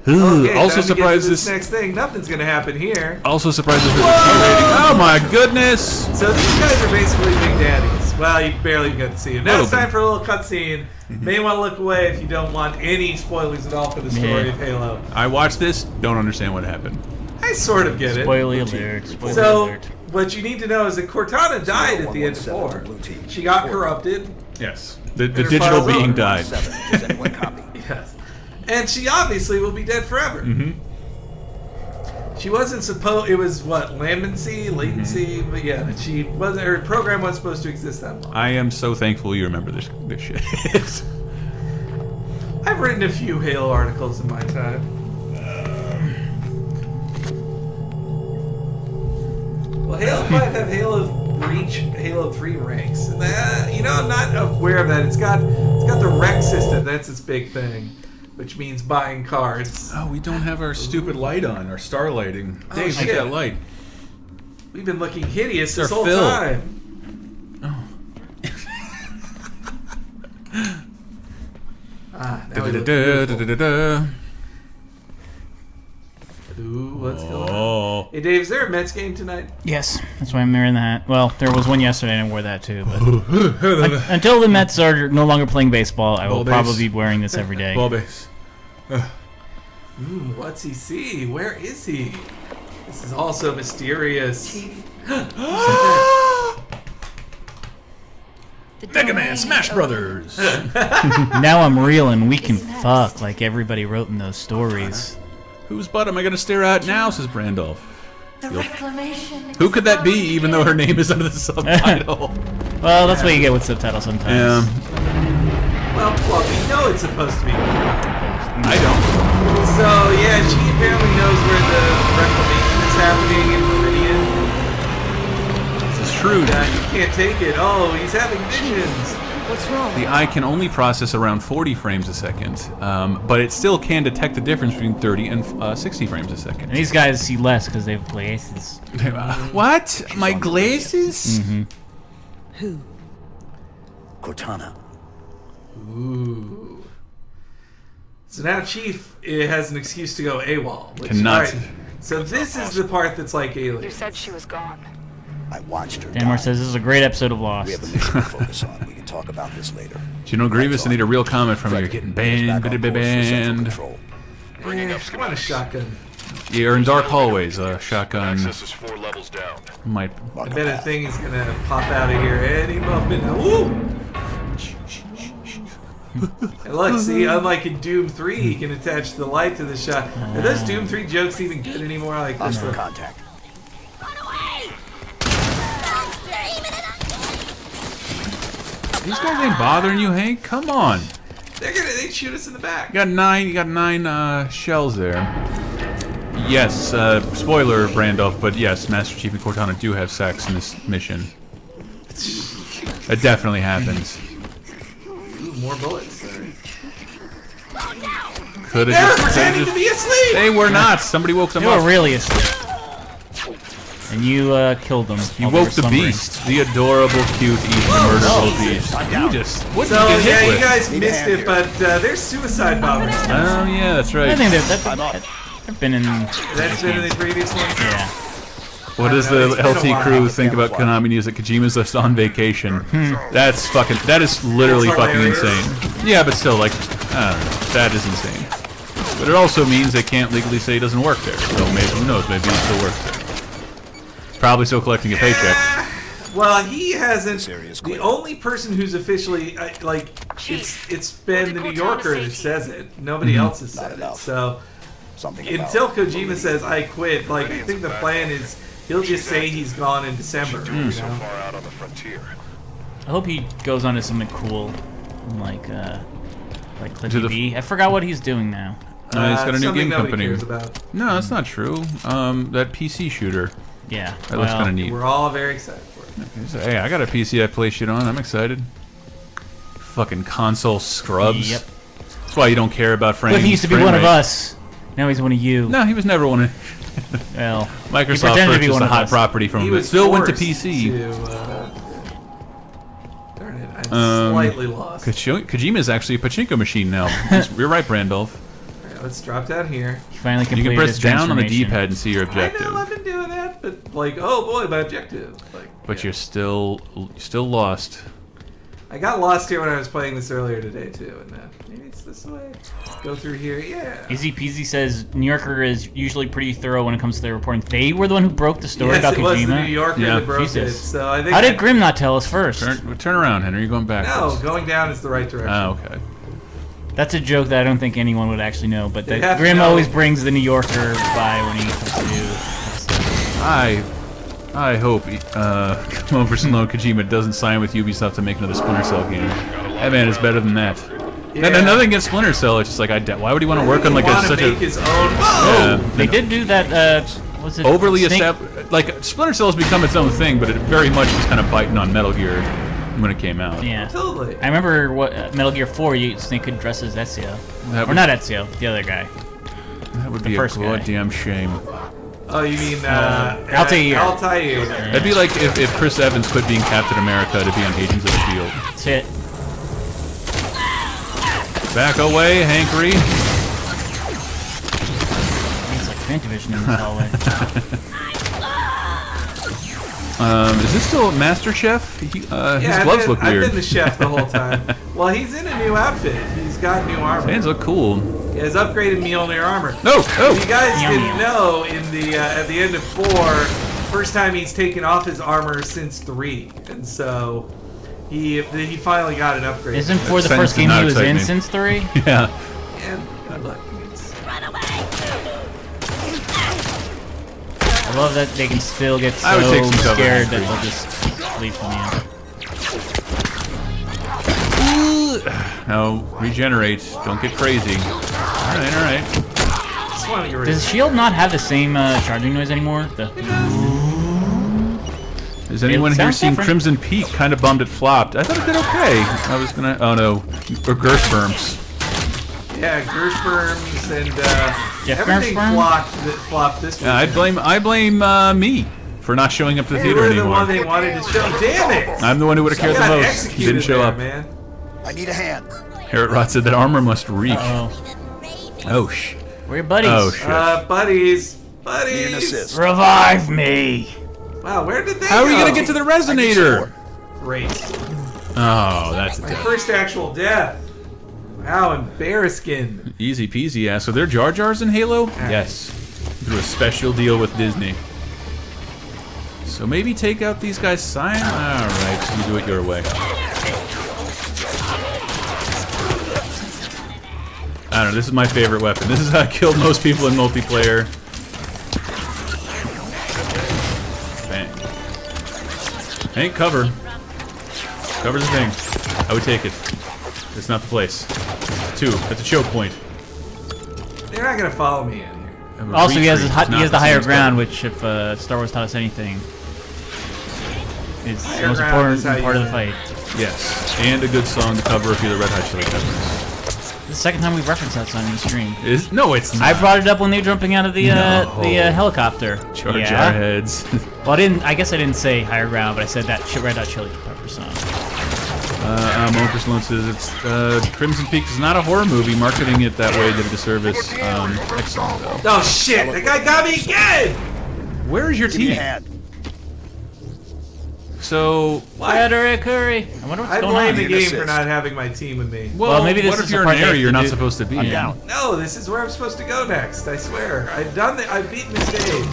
Okay, Also time to get to surprises. this next thing. Nothing's gonna happen here. Also surprises with the T rating. Oh my goodness! So these guys are basically big daddies. Well, you barely get to see them. Now it's Little time for a little cutscene. May want to look away if you don't want any spoilers at all for the story of Halo. I watched this, don't understand what happened. I sort of get it. Spoiler alert. Spoiler So, alert. what you need to know is that Cortana died at the end of 4. She got corrupted. Yes. The her digital files being over. died. Does anyone copy? Yes. And she obviously will be dead forever. She wasn't supposed. It was what latency, but yeah, that she wasn't. Her program wasn't supposed to exist that long. I am so thankful you remember this shit. I've written a few Halo articles in my time. Well, Halo 5 have Halo Reach, Halo 3 ranks. And that, I'm not aware of that. It's got the rec system. That's its big thing, which means buying cards. Oh, we don't have our stupid light on, our star lighting. Oh, Dave, shit. get that light. We've been looking hideous this Our whole Phil. time. Now we look beautiful. Ooh, what's going on? Hey, Dave, is there a Mets game tonight? Yes, that's why I'm wearing that. Well, there was one yesterday and I wore that too. But until the Mets are no longer playing baseball, I will probably be wearing this every day. Ball base. What's he see? Where is he? This is also mysterious. Mega Man Smash Brothers. Now I'm real and we can fuck like everybody wrote in those stories. Whose butt am I gonna stare at now? Says Brandolph. The reclamation. Who could that be? Even though her name is under the subtitle. Well, that's what you get with subtitles sometimes. Yeah. Well, we know it's supposed to be. I don't. So yeah, she apparently knows where the reclamation is happening in Meridian. This is true. You can't take it. Oh, he's having visions. What's wrong? The eye can only process around 40 frames a second, but it still can detect the difference between 30 and 60 frames a second. And these guys see less because they have glasses. What? My glasses? Mm-hmm. Who? Cortana. Ooh. So now Chief has an excuse to go AWOL. Which, Cannot. right, so this is the part that's like You Alien. said she was gone. I watched her Danmore die. says this is a great episode of Lost. We have a mission to focus on. We can talk about this later. General Grievous, I need a real comment from you. You're getting banned, Back on course for central banned. control. Bringing up Come on, a shotgun. You're in dark hallways. Shotgun Access is 4 levels down. might. I bet a thing is gonna pop out of here any moment. Woo! And look, see, unlike in Doom 3, he can attach the light to the shot. Are those Doom 3 jokes even good anymore? Like this Hostile one. contact. These guys ain't bothering you, Hank. Come on. They'd shoot us in the back. You got nine shells there. Yes, spoiler, Brandolph, but yes, Master Chief and Cortana do have sex in this mission. It definitely happens. Ooh, more bullets. Could They're pretending to be asleep! They were not. Somebody woke them They up. were really asleep. And you killed them. You while they woke were the slumbering. beast. The adorable, cute, evil, murderable beast. You just... What So, did you get yeah, hit you with? guys missed it, but there's suicide bombers. Oh, yeah, that's right. I think they've been in. That's been in the previous one? Yeah. What does I don't know, the it's been a LT while. crew think about Konami News that Kojima's just on vacation? That's fucking... That is literally That's fucking hilarious. insane. Yeah, but still, like... I don't know. That is insane. But it also means they can't legally say he doesn't work there. So maybe, who knows, maybe he still works there. He's probably still collecting a paycheck. Well, he hasn't. Serious The quit. only person who's officially like it's been the New Yorker that says it. Nobody else has said it. enough. So Something about until Kojima says I quit, like I think the plan is he'll just say he's gone in December. You So know? far out on the frontier. I hope he goes on to something cool, like To Cliffy the- B. I forgot what he's doing now. No, he's got a new something game nobody company. cares about. No, that's not true. That PC shooter. Yeah. That looks kind of neat. We're all very excited for it. Hey, I got a PC I play shit on. I'm excited. Fucking console scrubs. Yep. That's why you don't care about frames. Cliffy used to be frame one of rate. us. Now he's one of you. No, he was never one of... Well, Microsoft pretended to be purchased one a of hot us. property from He him. It was still went to forced PC. Darn it, I'm slightly lost. Kojima's actually a pachinko machine now. You're right, Brandolph. Alright, let's drop down here. he finally You completed can press his down on the transformation. D-pad and see your I objective. know I've been doing that, but like, oh boy, my objective. Like, But yeah. you're still lost. I got lost here when I was playing this earlier today too, and maybe it's this way. Go through here, yeah. Easy Peasy says New Yorker is usually pretty thorough when it comes to their reporting. They were the one who broke the story Yes, about it was the New Kojima. Yorker Yeah. that broke Jesus. it. So I think. How did Grim not tell us first? Turn around, Henry. You're going No, backwards. going down is the right direction. Oh, okay. That's a joke that I don't think anyone would actually know, but They that have to Grimm know. always brings the New Yorker by when he comes to do episodes. I hope Over Sloan Kojima doesn't sign with Ubisoft to make another Splinter Cell game. That man is better than that. Yeah. And nothing against Splinter Cell. It's just like why would he want to work on like such make a his own. Whoa! They did do that, was it overly Snake? established? Like Splinter Cell has become its own thing, but it very much was kind of biting on Metal Gear when it came out. Yeah. Totally. I remember what Metal Gear 4, Snake could dress as Ezio. That Or would- not Ezio, the other guy. That would The be a first guy. goddamn shame. Oh, you mean Altair. Altair. That'd be like if Chris Evans quit being Captain America to be on Agents of S.H.I.E.L.D. That's it. Back away, Hankery. It's like Fantavision in this hallway. Is this still Master Chef? His gloves look I've weird. been the chef the whole time. Well, he's in a new outfit. He's got new armor. Hands look cool. He has upgraded Mjolnir armor. No, no. You guys Meow, didn't meow. know in the at the end of 4, first time he's taken off his armor since 3, and so he finally got an upgrade. Isn't 4 the That first sentence game did he not was excite in me. since 3? Yeah. And good luck. I love that they can still get I would take so some cover. scared that they'll just leave from you. No, regenerate. Don't get crazy. Alright, alright. Just want to get rid Does of Shield not have the same charging noise anymore? Is anyone It here sounds seen different. Crimson Peak? Kind of bummed it flopped. I thought it did okay. I was gonna. Oh no. Or Gershberms. Yeah, Gershberms and Jeff everything Gershberm? flopped this week. I blame me for not showing up to the Hey, theater we're the anymore. one they wanted to show. Damn it! I'm the one who would have cared the Got most. executed Didn't show there, up. man. I need a hand. Harrod Rot said that armor must reek. Oh, Oh sh. we're your buddies. Oh shit. Buddies. Need an assist. Revive me! Wow, where did they How are you go? gonna get to the resonator? Great. Oh, that's a My death. first actual death. How embarrassing. Easy peasy, ass. So there Jar Jars in Halo? Yes. Through a special deal with Disney. So maybe take out these guys' sign? Alright, you do it your way. I don't know, this is my favorite weapon. This is how I killed most people in multiplayer. Bang. Ain't cover. Cover's the thing. I would take it. It's not the place. 2. That's a choke point. They're not gonna follow me in here. Also, he has Retreat. the Not higher same as ground, cover. which, if Star Wars taught us anything, is the Higher most ground important is how you part of the win. fight. Yes, and a good song to cover if you're the Red Hot Chili Peppers. The second time we've referenced that song in the stream. No, it's not. I brought it up when they were jumping out of the helicopter. Jar Jar Yeah. heads. Well, I guess I didn't say higher ground, but I said that Red Hot Chili Pepper song. Moker Sloan says it's Crimson Peak is not a horror movie. Marketing it that way did a disservice. Excellent though. Oh shit! That guy got me again! Where is your Give me a team? hand. So, Frederick Curry. I wonder what's I going blame on. the Need game assist. for not having my team with me. well, maybe this what is if the you're part an they area have you're to not do- supposed to be I'm in? down. No, this is where I'm supposed to go next. I swear. I've beaten the stage.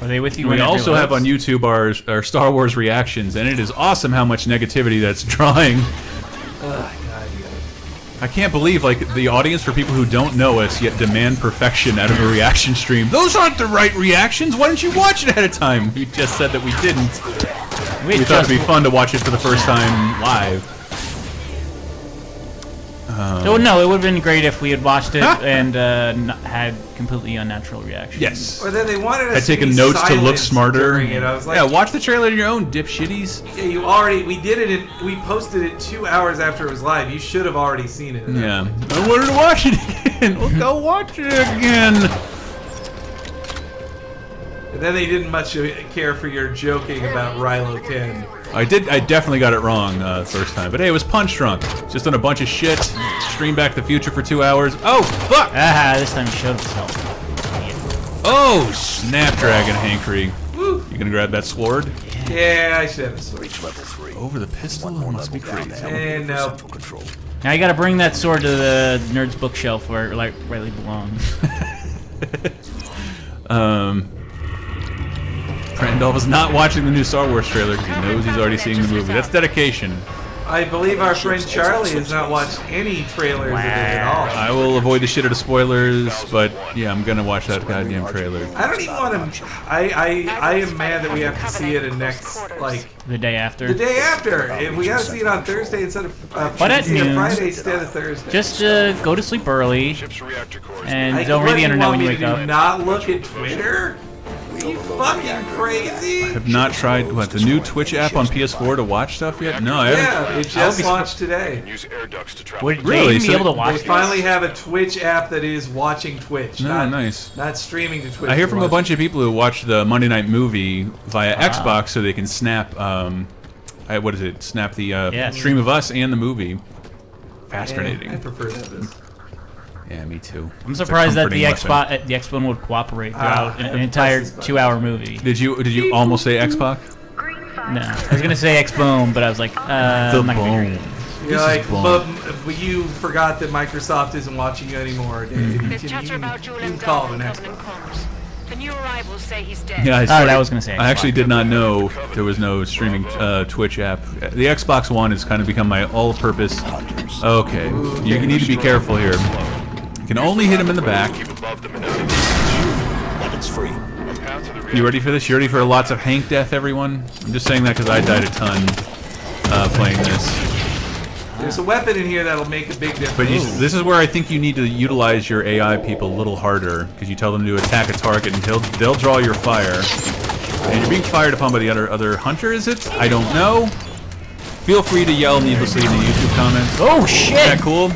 Are they with you? We whenever also it have on loads? YouTube our Star Wars reactions, and it is awesome how much negativity that's drawing. I can't believe, like, the audience for people who don't know us yet demand perfection out of a reaction stream. Those aren't the right reactions! Why didn't you watch it ahead of time? We just said that we didn't. We thought it'd be fun to watch it for the first time live. Oh, no, it would have been great if we had watched it and had completely unnatural reactions. Yes. Or then they wanted us I'd taken be notes to look silent smarter. during it. I was like, Yeah, watch the trailer on your own, dipshitties. yeah, we did it. We posted it 2 hours after it was live. You should have already seen it. Yeah. I wanted to watch it again. Well, go watch it again. And then they didn't much care for your joking about Rilo 10. I definitely got it wrong the first time. But hey, it was Punch Drunk. Just done a bunch of shit. Streamed Back to the Future for 2 hours. Oh, fuck! Ah, this time he showed himself. Oh, Snapdragon Hankery. You gonna grab that sword? Yeah, I should have a sword. Reach level 3. Over the pistol? It must be Down crazy. the elevator And for no. central control. Now you gotta bring that sword to the nerd's bookshelf where it rightly belongs. Randolph is not watching the new Star Wars trailer because he knows he's already seeing the movie. That's dedication. I believe our friend Charlie has not watched any trailers of it at all. I will avoid the shit out of spoilers, but yeah, I'm gonna watch that goddamn trailer. I don't even want to. I am mad that we have to see it in next, like, The day after. the day after. If we gotta see it on Thursday instead of But at see it noon. Friday instead of Thursday. Just go to sleep early Ship's reactor cores. and don't read the internet when you wake up. Not look at Twitter? Are you fucking crazy? Have not tried the new Twitch app on PS4 to watch stuff yet? No, I haven't. Yeah, it just launched today. Use air ducts to travel. Would Really? Jay be So able to They watch this? finally have a Twitch app that is watching Twitch. No, not, nice. Not streaming to Twitch. I hear to from a watch bunch of people who watch the Monday Night Movie via Xbox so they can snap, what is it? Snap the stream of us and the movie. it. Fascinating. I prefer this. Yeah, me too. I'm It's a surprised that the comforting weapon. Xbox one would cooperate throughout an it entire presses buttons. 2-hour movie. Did you almost say Xbox? No, I was gonna say X-Boom, but I was like, The I'm not gonna do bone. You're This like, is bone. but you forgot that Microsoft isn't watching you anymore, Dave. There's You chatter about can Julian call it Gall an in Xbox. Dublin comms. The new arrivals say he's dead. Yeah, Alright, I was gonna say I actually Xbox. did not know there was no streaming Twitch app. The Xbox One has kind of become my all-purpose. Okay, you need to be careful here. You can only hit him in the back. Keep above them and everything. Weapons free. A path to the reactor. You ready for this? You ready for lots of Hank death, everyone? I'm just saying that because I died a ton playing this. There's a weapon in here that'll make a big difference. But this is where I think you need to utilize your AI people a little harder because you tell them to attack a target and they'll draw your fire. And you're being fired upon by the other hunter, is it? I don't know. Feel free to yell needlessly in the YouTube comments. Oh shit! Is that cool?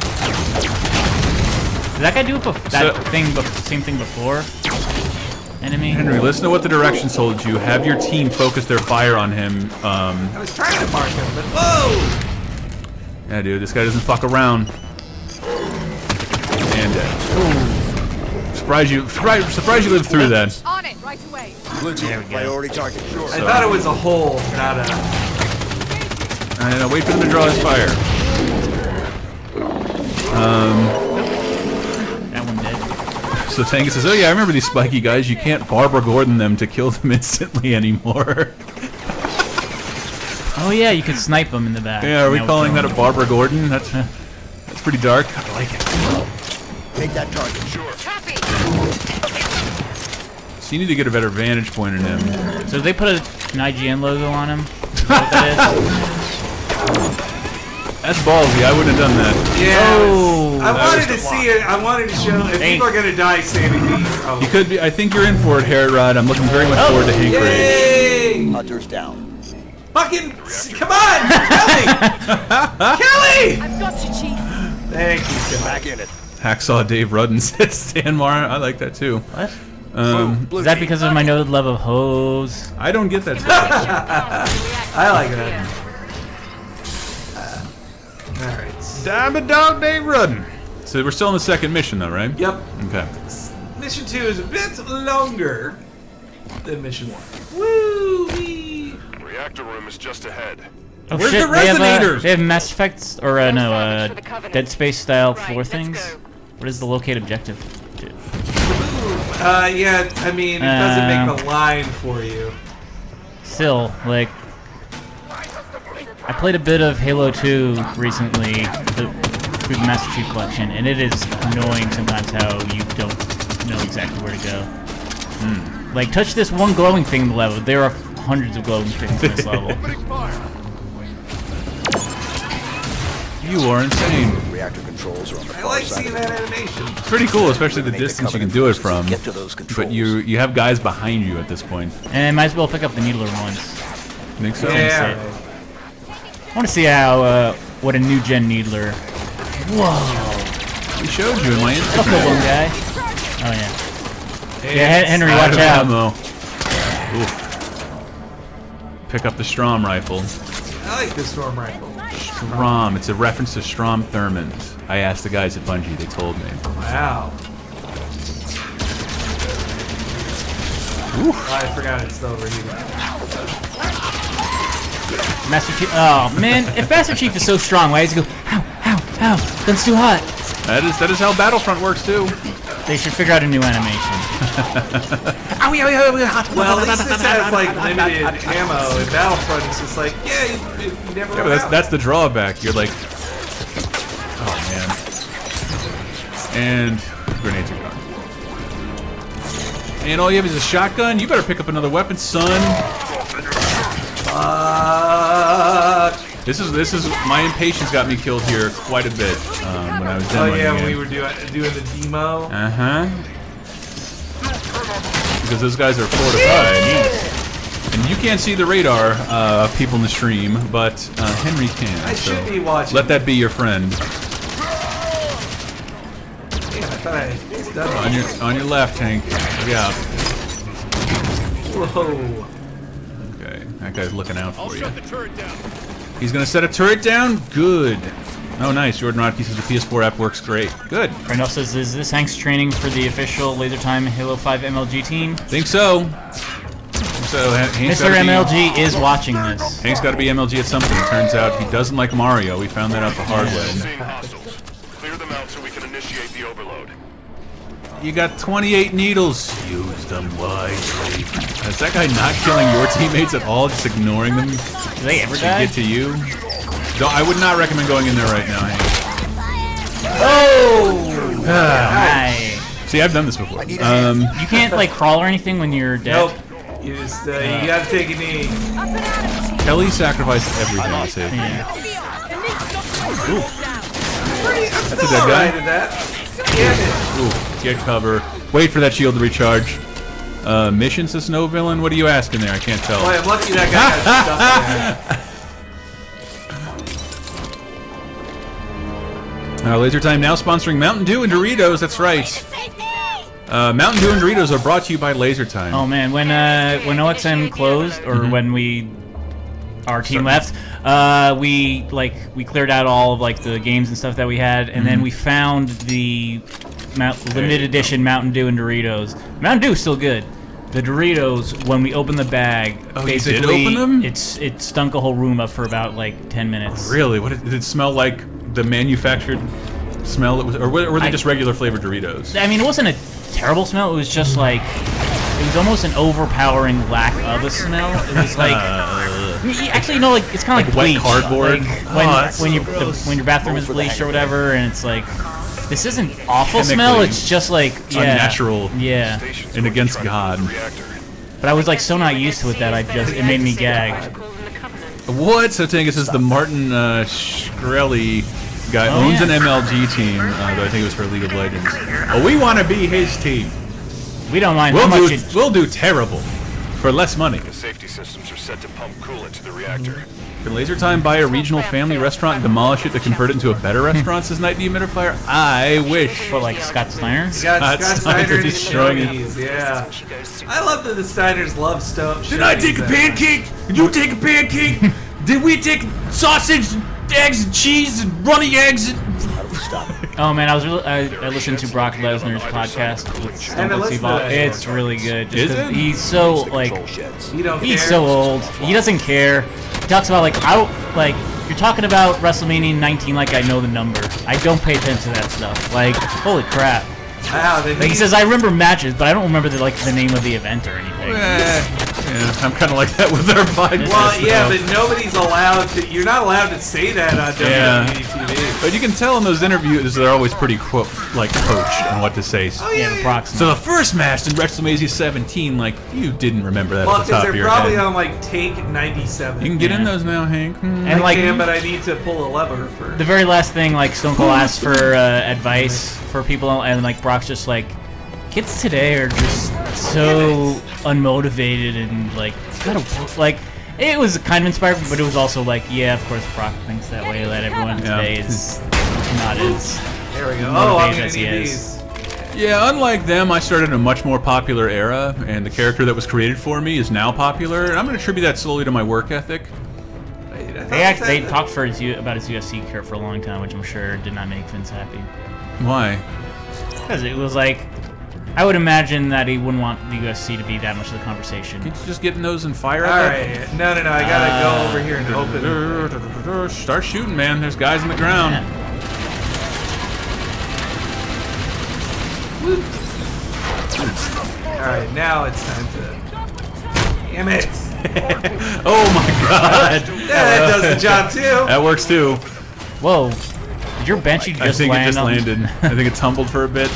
Did that guy do it same thing before? Enemy? Henry, listen to what the directions told you. Have your team focus their fire on him. I was trying to mark him, but whoa! Yeah, dude, this guy doesn't fuck around. And surprised you lived through that. On it right away. Blue team, priority target. Sure. I thought it was a hole, not a. And wait for him to draw his fire. That one did. So Tank says, "Oh yeah, I remember these spiky guys. You can't Barbara Gordon them to kill them instantly anymore." Oh yeah, you could snipe them in the back. Yeah, are we That was calling that cool. a Barbara Gordon? That's pretty dark. I like it. Take that target. Sure. Copy. So you need to get a better vantage point on him. So they put an IGN logo on him? Is that what that is? That's ballsy. I wouldn't have done that. Yeah. Oh. I wanted to see it. I wanted to show. If Hey. people are gonna die, Sandy, You could be. I think you're in for it, Hair Rod. I'm looking very much forward to Hank Rage. Yay! Hunters down. Fucking come on, Kelly! Kelly! I've got you, Chief. Thank you, Kelly. Back in it. Hacksaw Dave Rudden says Stan Mara. I like that too. What? Blue Is that team. because of my noted love of hoes? I don't get that. I like that. Alright. Damn it, dog, Dave Rudden. So we're still in the second mission, though, right? Yep. Okay. Mission 2 is a bit longer than Mission 1. Woo-wee! Reactor room is just ahead. Oh Where's shit, the they have, resonators? they have Mass Effect, or Dead Space style Right, floor let's things? go. What is the locate objective? Yeah, I mean, it doesn't make the line for you. Still, like, I played a bit of Halo 2 recently through the Master Chief Collection, and it is annoying sometimes how you don't know exactly where to go. Like, touch this one glowing thing in the level. There are hundreds of glowing things in this level. You are insane. Reactor controls are on the I far like side seeing of the that animation. It's pretty cool, especially the Make the distance you can Covenant do it forces from. Get to those controls. But you have guys behind you at this point. And I might as well pick up the Needler once. Think so? Yeah. I want to see how, what a new gen Needler. Whoa. We showed you in my I'll kill one Instagram. guy. Oh, yeah. Yeah, Henry, watch out. Ammo. Oof. Pick up the Strom rifle. I like this storm rifle. Strom. It's a reference to Strom Thurmond. I asked the guys at Bungie. They told me. Wow. I forgot it's still overheating. Master Chief. Oh, man. If Master Chief is so strong, why does he go, ow, ow, ow, that's too hot? That is how Battlefront works too. They should figure out a new animation. Well, at least this has like limited ammo. In Battlefront, it's just like, yeah, you never. Yeah, run but out. that's the drawback. You're like, oh man. And grenades are gone. And all you have is a shotgun. You better pick up another weapon, son. This is my impatience got me killed here quite a bit when I was done. Oh yeah, when we were doing the demo. Because those guys are fortified. And you can't see the radar, people in the stream, but Henry can. I should be watching. Let that be your friend. Damn, I thought I was done. On your left, Hank. Yeah. Whoa. Okay, that guy's looking out for you. He's gonna set a turret down? Good. Oh, nice. Jordan Rodkey says the PS4 app works great. Good. Randall says, is this Hank's training for the official Laser Time Halo 5 MLG team? Think so. So Hank's Mr. MLG is watching this. Hank's got to be MLG at some point. Turns out he doesn't like Mario. We found that out the hard way. Seeing hostiles. Clear them out so we can initiate the overload. You got 28 needles. Use them wisely. Is that guy not killing your teammates at all? Just ignoring them? Do they ever to die? get to you? No, I would not recommend going in there right now, Hank. Oh! Nice. See, I've done this before. You can't like crawl or anything when you're dead. Nope. You just you gotta take a knee. Kelly sacrificed everything to save me. Yeah. That's a dead guy. At that. Damn it. Ooh, get cover. Wait for that shield to recharge. Mission to Snow Villain? What are you asking there? I can't tell. Boy, I'm lucky that guy got stuff there. Laser Time now sponsoring Mountain Dew and Doritos. That's right. Mountain Dew and Doritos are brought to you by Laser Time. Oh man, when OXM closed or when our team left, we cleared out all of like the games and stuff that we had, and then we found the limited edition Mountain Dew and Doritos. Mountain Dew is still good. The Doritos, when we opened the bag, basically you did open them? it stunk a whole room up for about like 10 minutes. Really? What did it smell like? The manufactured smell that was, or were they just regular flavored Doritos? I mean, it wasn't a terrible smell. It was just like it was almost an overpowering lack of a smell. It was like actually, you know, like it's kind of like wet bleach. cardboard. Like, when your bathroom is bleached or whatever, and it's like this isn't awful smell. It's just like unnatural. Yeah. And against God. But I was like so not used to it that it made me gag. What? So Tangus is the Martin Shkreli guy owns an MLG team, though I think it was for League of Legends. Oh, we want to be his team. We don't mind. We'll do terrible for less money. The safety systems are set to pump coolant to the reactor. Can Laser Time buy a regional family restaurant and demolish it to convert it into a better restaurant? Says Night Emitter Fire. I wish. What, like Scott Steiner? Scott Steiner and destroying it. Shoney's, yeah. I love that the Steiners love stuff. Did I take a pancake? Did you take a pancake? Did we take sausage, eggs, and cheese, and runny eggs? Oh man, I listened to Brock Lesnar's podcast with Stone Cold Steve Austin. It's really good. Is it? He's so like he's so old. He doesn't care. He talks about you're talking about WrestleMania 19 like I know the number. I don't pay attention to that stuff. Like holy crap. Wow, he says I remember matches, but I don't remember the name of the event or anything. Yeah, I'm kind of like that with our podcast. Well, yeah, but nobody's allowed to. You're not allowed to say that on WWE TV. But you can tell in those interviews they're always pretty coached on what to say. Oh yeah, approximately. So the first match in WrestleMania 17, you didn't remember that well, at the top of your they're probably head. on take 97. You can get in those now, Hank. And I can, but I need to pull a lever first. The very last thing, Stone Cold asked for advice for people, and Brock's just like, kids today are just so unmotivated and it was kind of inspiring, but it was also yeah, of course Brock thinks that way. That everyone today is not as there we go. Oh, I'm gonna as he need is. these. Yeah, unlike them, I started in a much more popular era, and the character that was created for me is now popular, and I'm going to attribute that solely to my work ethic. They talked about his UFC career for a long time, which I'm sure did not make Vince happy. Why? Because it was I would imagine that he wouldn't want the UFC to be that much of the conversation. Can't you just get in those and fire All at right, no, I gotta go over here and open. Start shooting, man. There's guys on the ground. Yeah. Alright, now it's time to... Damn it! Oh my god! Yeah, that does the job too! That works too. Whoa. Did your Banshee just I think land it just on- landed. I think it tumbled for a bit.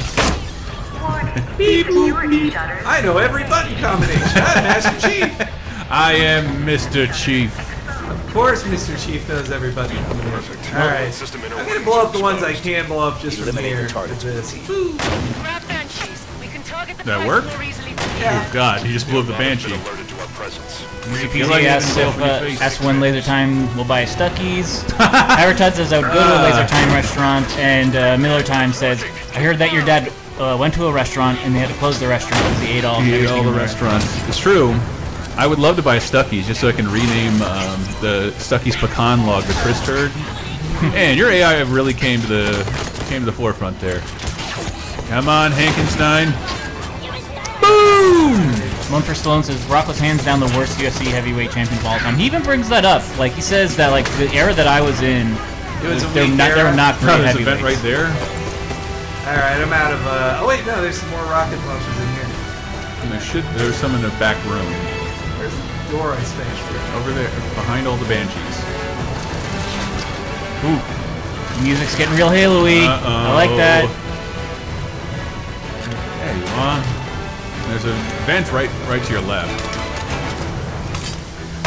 Beep, boop, beep. I know every button combination. I'm Master Chief! I am Mr. Chief. Of course Mr. Chief knows every button combination. Alright. I'm gonna blow up the ones I can blow up just from Eliminate here the target. with this. Grab Banshees. We can target the That prize work? more easily. Yeah. Oh god, he just blew up the Banshee. Alerted to our presence. Easy Feel peasy like asks it if, in your face. asks when Laser Time will buy Stuckies. Advertises how good a Laser Time restaurant, and Miller Time says, I heard that your dad went to a restaurant and they had to close the restaurant because he ate all, He ate everything all the in restaurants. It's true. I would love to buy Stuckies just so I can rename the Stuckies pecan log the Chris turd. Man, your AI really came to the forefront there. Come on, Hankenstein. Boom! One for Stallone says Rock was hands down the worst UFC heavyweight champion of all time. He even brings that up. Like he says that like the era that I was in, It was a they weak were era. not Oh, great there's an heavyweights. event right there. Alright, I'm out of, oh wait, no, there's some more rocket launchers in here. And there's some in the back room. Where's the door I smashed through? Over there, behind all the Banshees. Ooh, music's getting real Halo-y. Uh-oh. I like that. There you are. There's a vent right to your left.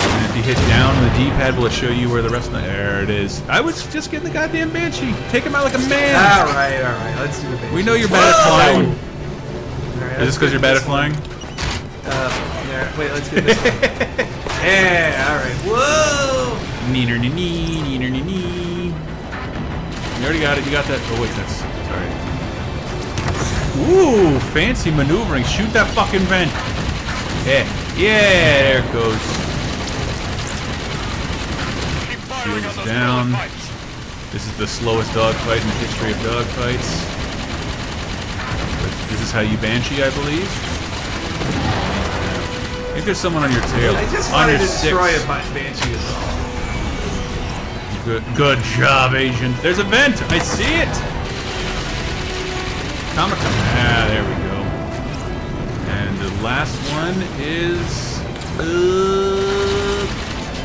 And if you hit down on the D-pad, will it show you where the rest of the... There it is. I was just getting the goddamn Banshee. Take him out like a man. Alright, let's do the basics. We know you're bad at flying. Alright, Is this because you're bad at flying? There, wait, let's get this one. Yeah, alright. Whoa! Neener nee nee, neener nee nee. You already got it. You got that. Oh wait, that's sorry. Ooh, fancy maneuvering. Shoot that fucking vent. Yeah, there it goes. Shield is down. This is the slowest dogfight in the history of dogfights. But this is how you Banshee, I believe. I think there's someone on your tail. I just on wanted your to destroy six. a Banshee as well. Good job, Agent. There's a vent. I see it. Comic. Ah, there we go. And the last one is.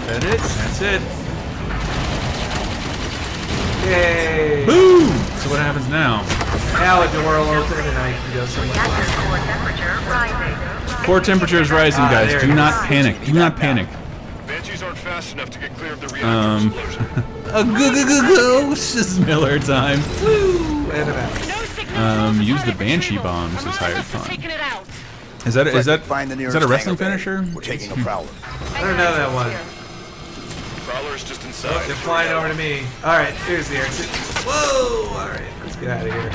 That it? That's it. Yay! Boom! So what happens now? Now a door will open and I can go somewhere. Core temperature is rising, guys. there Do it not is. panic. Do not panic. Banshees aren't fast enough to get clear of the reactor explosion. A ghost is Miller time. Woo! And I'm out. Use the Banshee bombs is hired fun. Taking it out. Is that Find the is nearest that a wrestling hangar bay. finisher? We're taking a prowler. I don't know that one. Prowler is just Oh, inside. they're flying over to me. Alright, here's the exit. Whoa! Alright, let's get out of here.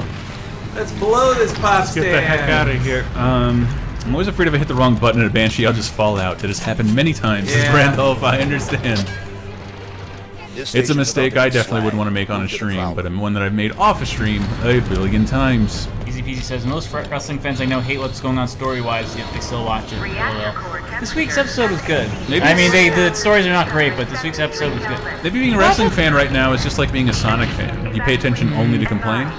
Let's blow this pop stand. Get the heck out of here. I'm always afraid if I hit the wrong button at a Banshee, I'll just fall out. That has happened many times. Yeah. Randolph, I understand. This It's a station's mistake about I to definitely slam wouldn't want to make on a into the stream, prowler. but one that I've made off a stream a billion times. Easy Peasy says most wrestling fans I know hate what's going on story-wise, yet they still watch it. LOL. This week's episode was good. Maybe I mean, it's- the stories are not great, but this week's episode was good. Maybe being a wrestling fan right now is just like being a Sonic fan. You pay attention only to complain.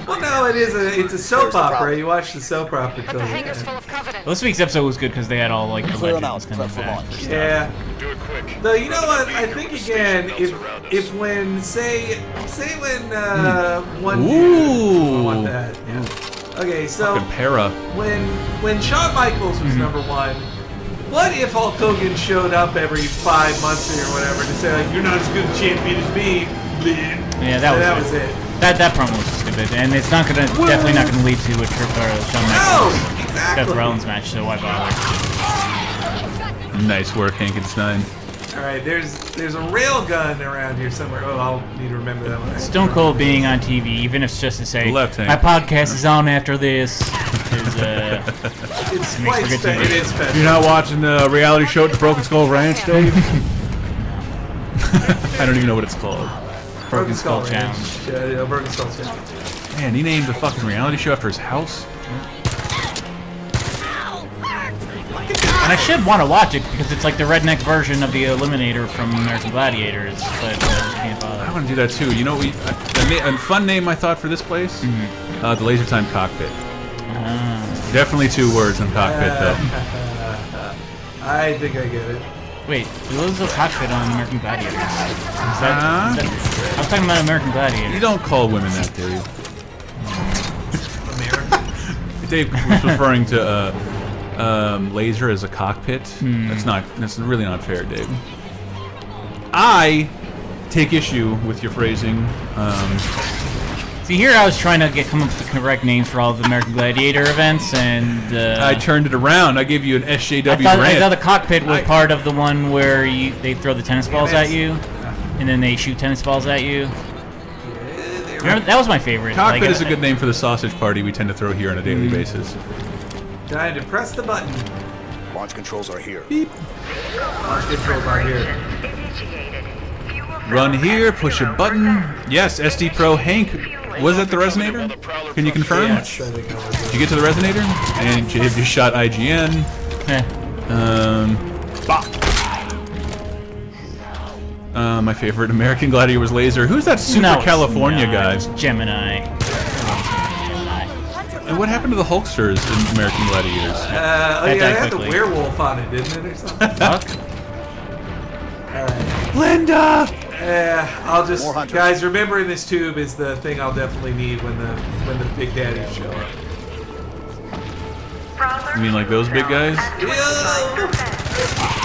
Well, no, it's a soap There's the opera. problem. You watch the soap opera But till the the hangar's end. full of Covenant. Well, this week's episode was good because they had all like the Clear 'em legends out, coming prep for back. launch. for stuff. Yeah. Do it quick. Though you know what? I We're think stationed again, else around us. if when say when one Ooh. dude, I want that. Yeah. Okay, so Fucking para. when Shawn Michaels was number one, what if Hulk Hogan showed up every 5 months or whatever to say like, you're not as good a champion as me? Yeah, that And was it. That promo was stupid, and it's not gonna definitely not gonna lead to a Shawn No, Michaels Seth exactly. Rollins match. So why bother? Nice work, Hankenstein. All right, there's a rail gun around here somewhere. Oh, I'll need to remember that one. Stone Cold being on TV, even if it's just to say Left hand. my podcast is on after this, is It's makes quite for good special. TV. It is special. You're not watching the reality show at the Broken Skull Ranch, Dave? I don't even know what it's called. Broken Skull Challenge. Broken Skull Challenge. Man, he named the fucking reality show after his house? And I should want to watch it because it's like the redneck version of the Eliminator from American Gladiators, but I just can't I bother. want to do that too. You know, a fun name I thought for this place? The Laser Time Cockpit. Definitely 2 words in cockpit, though. I think I get it. Wait, who was the cockpit on American Gladiators? I was talking about American Gladiators. You don't call women that, Dave. Dave was referring to laser as a cockpit. That's really not fair, Dave. I take issue with your phrasing. See, here I was trying to come up with the correct names for all of the American Gladiator events, and I turned it around. I gave you an SJW I rant. thought the cockpit was part of the one where they throw the tennis balls at you, and then they shoot tennis balls at you. Remember, that was my favorite. Cockpit is a good name for the sausage party we tend to throw here on a daily basis. Time to press the button. Launch controls are here. Beep. Launch controls are here. Run here, push a button. Yes, SD Pro Hank. Was that the resonator? Can you confirm? Yes, Did you get to the resonator? And Jave just shot IGN. My favorite American Gladiator was Laser. Who's that Super California guy? Gemini. And what happened to the Hulksters in American Gladiators? Oh yeah, they had the werewolf on it, didn't it, or something? Fuck. Alright. Linda! I'll just... Guys, remember in this tube is the thing I'll definitely need when the Big Daddies show up. You mean like those big guys?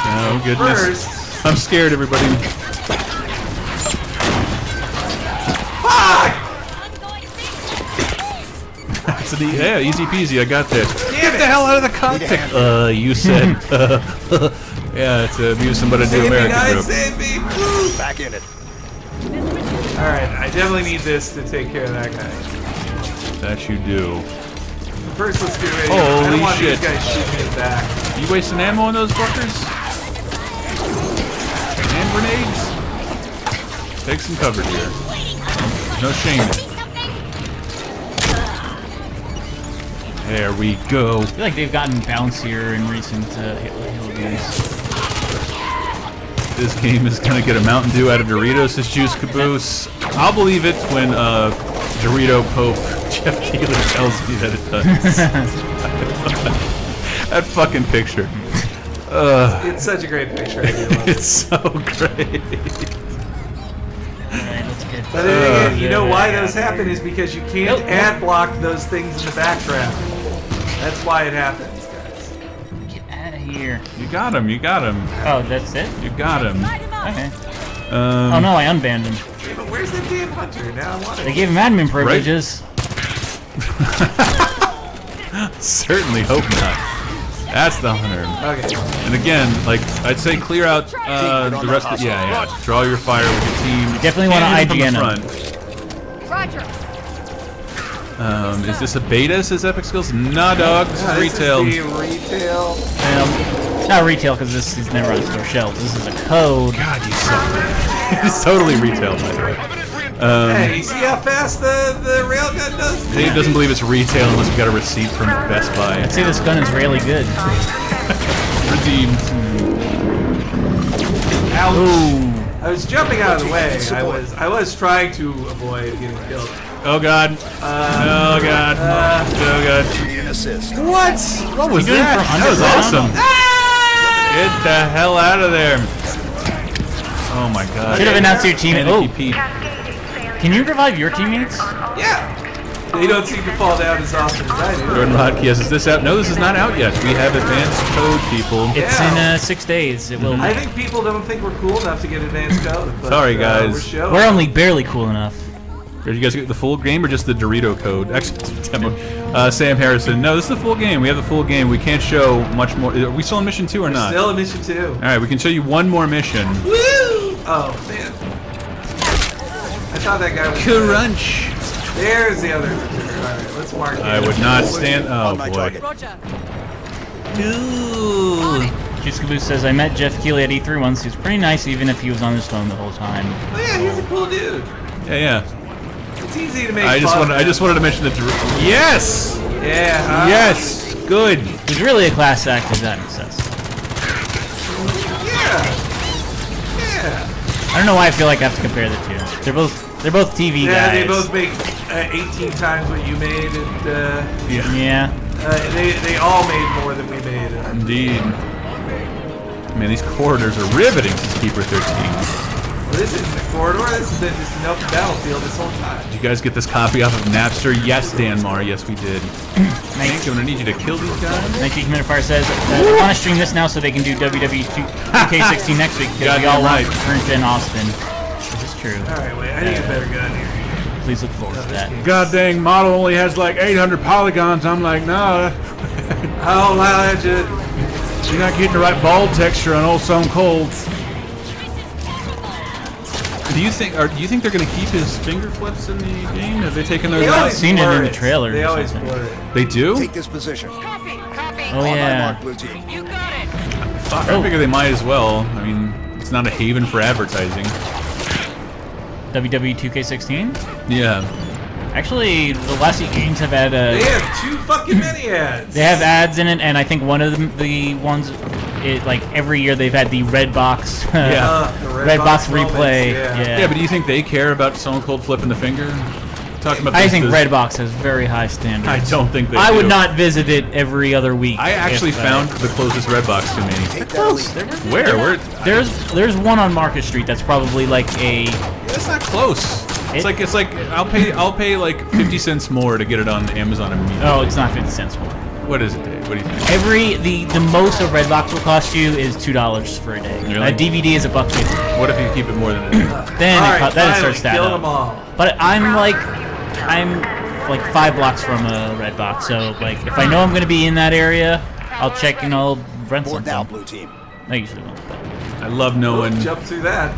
Oh, goodness. First... I'm scared, everybody. Fuck! Yeah, easy peasy, I got that. Get the hell out of the cockpit! You said... yeah, it's abuse somebody to do American joke. Save me! Back in it. Alright, I definitely need this to take care of that guy. That you do. First, let's get ready. I Holy don't want shit. these guys shooting me in the back. You wasting ammo on those fuckers? And grenades? Take some cover here. No shame. There we go. I feel like they've gotten bouncier in recent Halo games. This game is gonna get a Mountain Dew out of Doritos, says Juice Caboose. I'll believe it when Dorito Pope Jeff Keighley tells me that it does. That fucking picture. It's such a great picture. I do love it. It's so great. But then again, you know why those happen is because you can't ad block those things in the background. That's why it happens, guys. Get out of here. You got him, you got him. Oh, that's it? You got him. Okay. Oh no, I unbanned him. Yeah, but where's the damn hunter? Now I want it. They gave him admin privileges. Certainly hope not. That's the hunter. Okay. And again, like, I'd say clear out the rest of... Yeah. Draw your fire with your team. You definitely want to IGN him. Roger. Is this a beta, says Epic Skills? Nah, dog. This is retail. This is the retail. It's not retail because this is never on store shelves. This is a code. God, you suck. It's totally retail, by the way. Hey, you see how fast the railgun does? Dave doesn't believe it's retail unless we got a receipt from Best Buy. I'd say this gun is really good. Redeemed. Ouch. Ooh. I was jumping out of the way. I was trying to avoid getting killed. Oh god. Oh god. Oh god. An assist. What? What was doing that? from That was underground? awesome. Get the hell out of there. Oh my god. Should have announced your team. Oh, Pete. can you revive your teammates? Yeah. They don't seem to fall down as often as I do. Jordan Rodkey, is this out? No, this is not out yet. We have advanced code, people. It's in 6 days. It will. I think people don't think we're cool enough to get advanced code. But, Sorry, guys. We're We're only barely cool enough. Did you guys get the full game or just the Dorito code? Actually, demo. Sam Harrison. No, this is the full game. We have the full game. We can't show much more. Are we still in mission 2 or not? Still in mission 2. All right, we can show you one more mission. Woo! Oh man. I thought that guy was. Crunch. There's the other. Alright, let's mark I would not stand. Oh boy. Juice Caboose says, I met Jeff Keighley at E3 once. He was pretty nice even if he was on his phone the whole time. Oh yeah, he's a cool dude. Yeah. It's easy to make I fun just wanted to mention the. Yes. Yeah. Yes. Good. He's really a class act, as Adam says. Yeah. I don't know why I feel like I have to compare the two. They're both TV guys. Yeah, they both make 18 times what you made, and yeah. They all made more than we made. Indeed. Man, these corridors are riveting since Keeper 13. Well, this isn't a corridor. This has been just an open battlefield this whole time. Did you guys get this copy off of Napster? Yes, Danmar. Yes, we did. Thank you. I'm gonna need you to kill these guys. Thank you, Humidifier says. I want to stream this now so they can do WWE 2K16 next week because we all want current gen Austin. This is true. Alright, wait. I need a better gun here. Please look forward to that. God dang, model only has like 800 polygons. I'm like, nah. I'll allow that shit. You're not getting the right ball texture on Old Stone Cold. Do you think they're gonna keep his finger flips in the game? Have they taken those out? I've seen it in the trailer. They or always something. blur it. They do? Take this position. Copy. Oh yeah. Blue team. You got it. Fuck, I figure they might as well. I mean, it's not a haven for advertising. WWE 2K16? Yeah. Actually, the last few games have had They have too fucking many ads. they have ads in it, and I think one of the ones, like every year they've had the red box, The red box moments, replay. yeah. Yeah, but do you think they care about Stone Cold flipping the finger? Talking about I this, think this- Redbox has very high standards. I don't think they I do. would not visit it every other week. I actually if, found the closest Redbox to me. Take that lead. Where? there's one on Market Street that's probably like a. That's not close. It's like I'll pay like 50 cents more to get it on Amazon immediately. Oh, it's not 50 cents more. What is it, Dave? What do you think? The most a Redbox will cost you is $2 for a day. Really? A DVD is $1.50. What if you keep it more than a day? Then Alright, then it finally, starts to add kill up. them all. But I'm like 5 blocks from a Redbox, so like if I know I'm gonna be in that area, I'll check and I'll rent Board now, something. blue team. I usually won't. But I love knowing. Jump through that.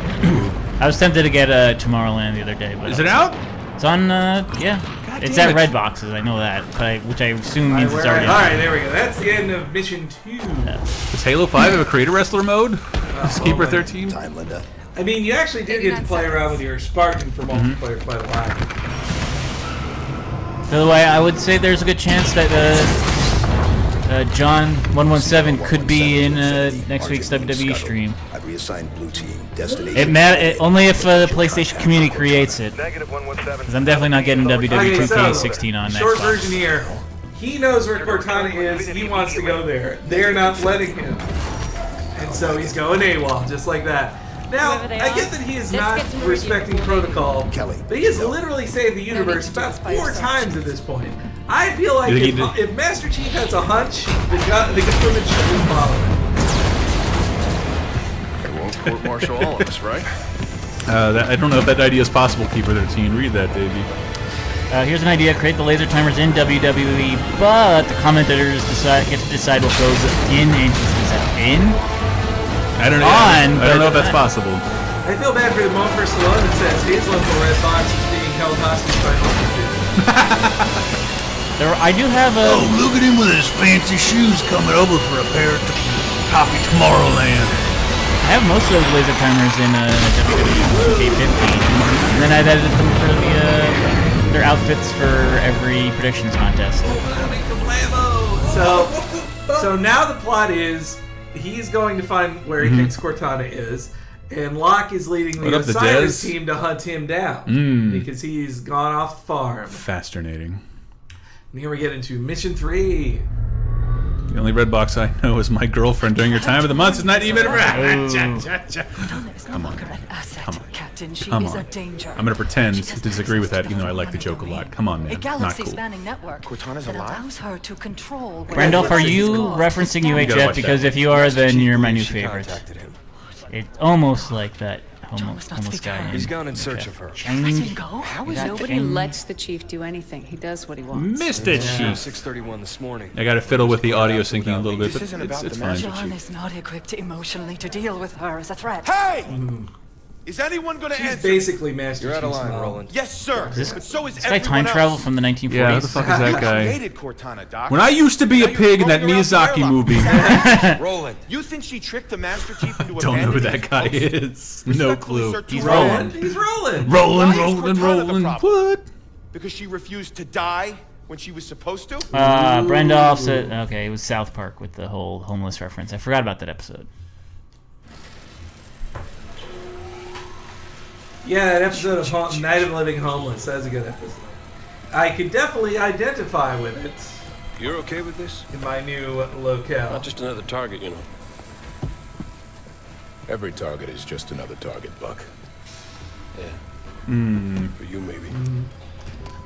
I was tempted to get Tomorrowland the other day, but Is it out? it's on. Yeah, it's damn at it. Redboxes. I know that, but which I assume means it's Alright, already. there we go. That's the end of mission 2. Does Halo 5 have a creator wrestler mode? Does Keeper 13? Time, Linda. I mean, you actually did get to play around with your Spartan for multiplayer quite a lot. By the way, I would say there's a good chance that John 117 could be in next week's WWE stream. I've reassigned blue team. Destination. Only if the PlayStation community creates it. Negative 117. Because I'm definitely not getting WWE Okay, 2K16 on next. short version here. He knows where Cortana is. He wants to go there. They're not letting him. And so he's going AWOL, just like that. Now, Whoever they I are, get that he is let's not get to know respecting you. protocol, Kelly, but he has no. literally saved the universe need to do about this by 4 yourself. times at this point. I feel like You think he if Master Chief has a hunch, the government should be following. They won't court-martial all of us, right? I don't know if that idea is possible, Keeper 13. Read that, Davey. Here's an idea: create the laser timers in WWE, but the commentators get to decide what goes in and in. I don't know. I don't know if that's possible. I feel bad for the one person alone that says his local red box is being held hostage by I do have a. look at him with his fancy shoes coming over for a pair of copy Tomorrowland. I have most of those laser timers in WWE 2K15, and then I've edited them for their outfits for every predictions contest. So now the plot is he's going to find where he thinks Cortana is, and Locke is leading What the up, the Osiris Dez? team to hunt him down because he's gone off the farm. Fascinating. And here we get into mission 3. The only red box I know is my girlfriend during your time of the month is not even. Come on. Captain, she Come is on. a danger. I'm gonna pretend to disagree with that, even though I like the joke a lot. Come on, A man. Not galaxy cool. spanning network Cortana's that alive? allows her to control Randolph, are you caused. referencing gotta UHF? watch Because that. if you are, then you're my new She favorite. contacted him. It's almost like that must not homeless speak to guy. her. He's gone in search of her. Let him go? How is Nobody lets the chief do anything. He does what he wants. Missed it, Yeah. Chief. 6:31 this morning. I gotta fiddle with the audio syncing a little bit, This but isn't about it's the fine. Master John is not equipped emotionally to deal with her as a threat. Hey! Is anyone gonna She's answer? basically Master You're out of Chief's line, mom. Roland. Yes, sir. This- But so is This guy time everyone travel else. from the 1940s. Yeah, who the fuck is that You guy? created Cortana, Doc. When I used to be a Now you're pig in that roaming around the Miyazaki airlock. movie. Roland, you think she tricked the Master Chief into Don't know who abandoning that guy his post? is. No Respectfully, clue. sir, to He's Roland. Roland. He's rolling. Rolling, Why is rolling, Cortana the rolling. problem? What? Because she refused to die when she was supposed to? Brandolph said, okay, it was South Park with the whole homeless reference. I forgot about that episode. Yeah, that episode of Night of the Living Homeless. That was a good episode. I could definitely identify with it. You're okay with this? in my new locale. Not just another target, you know. Every target is just another target, Buck. Yeah. For you, maybe.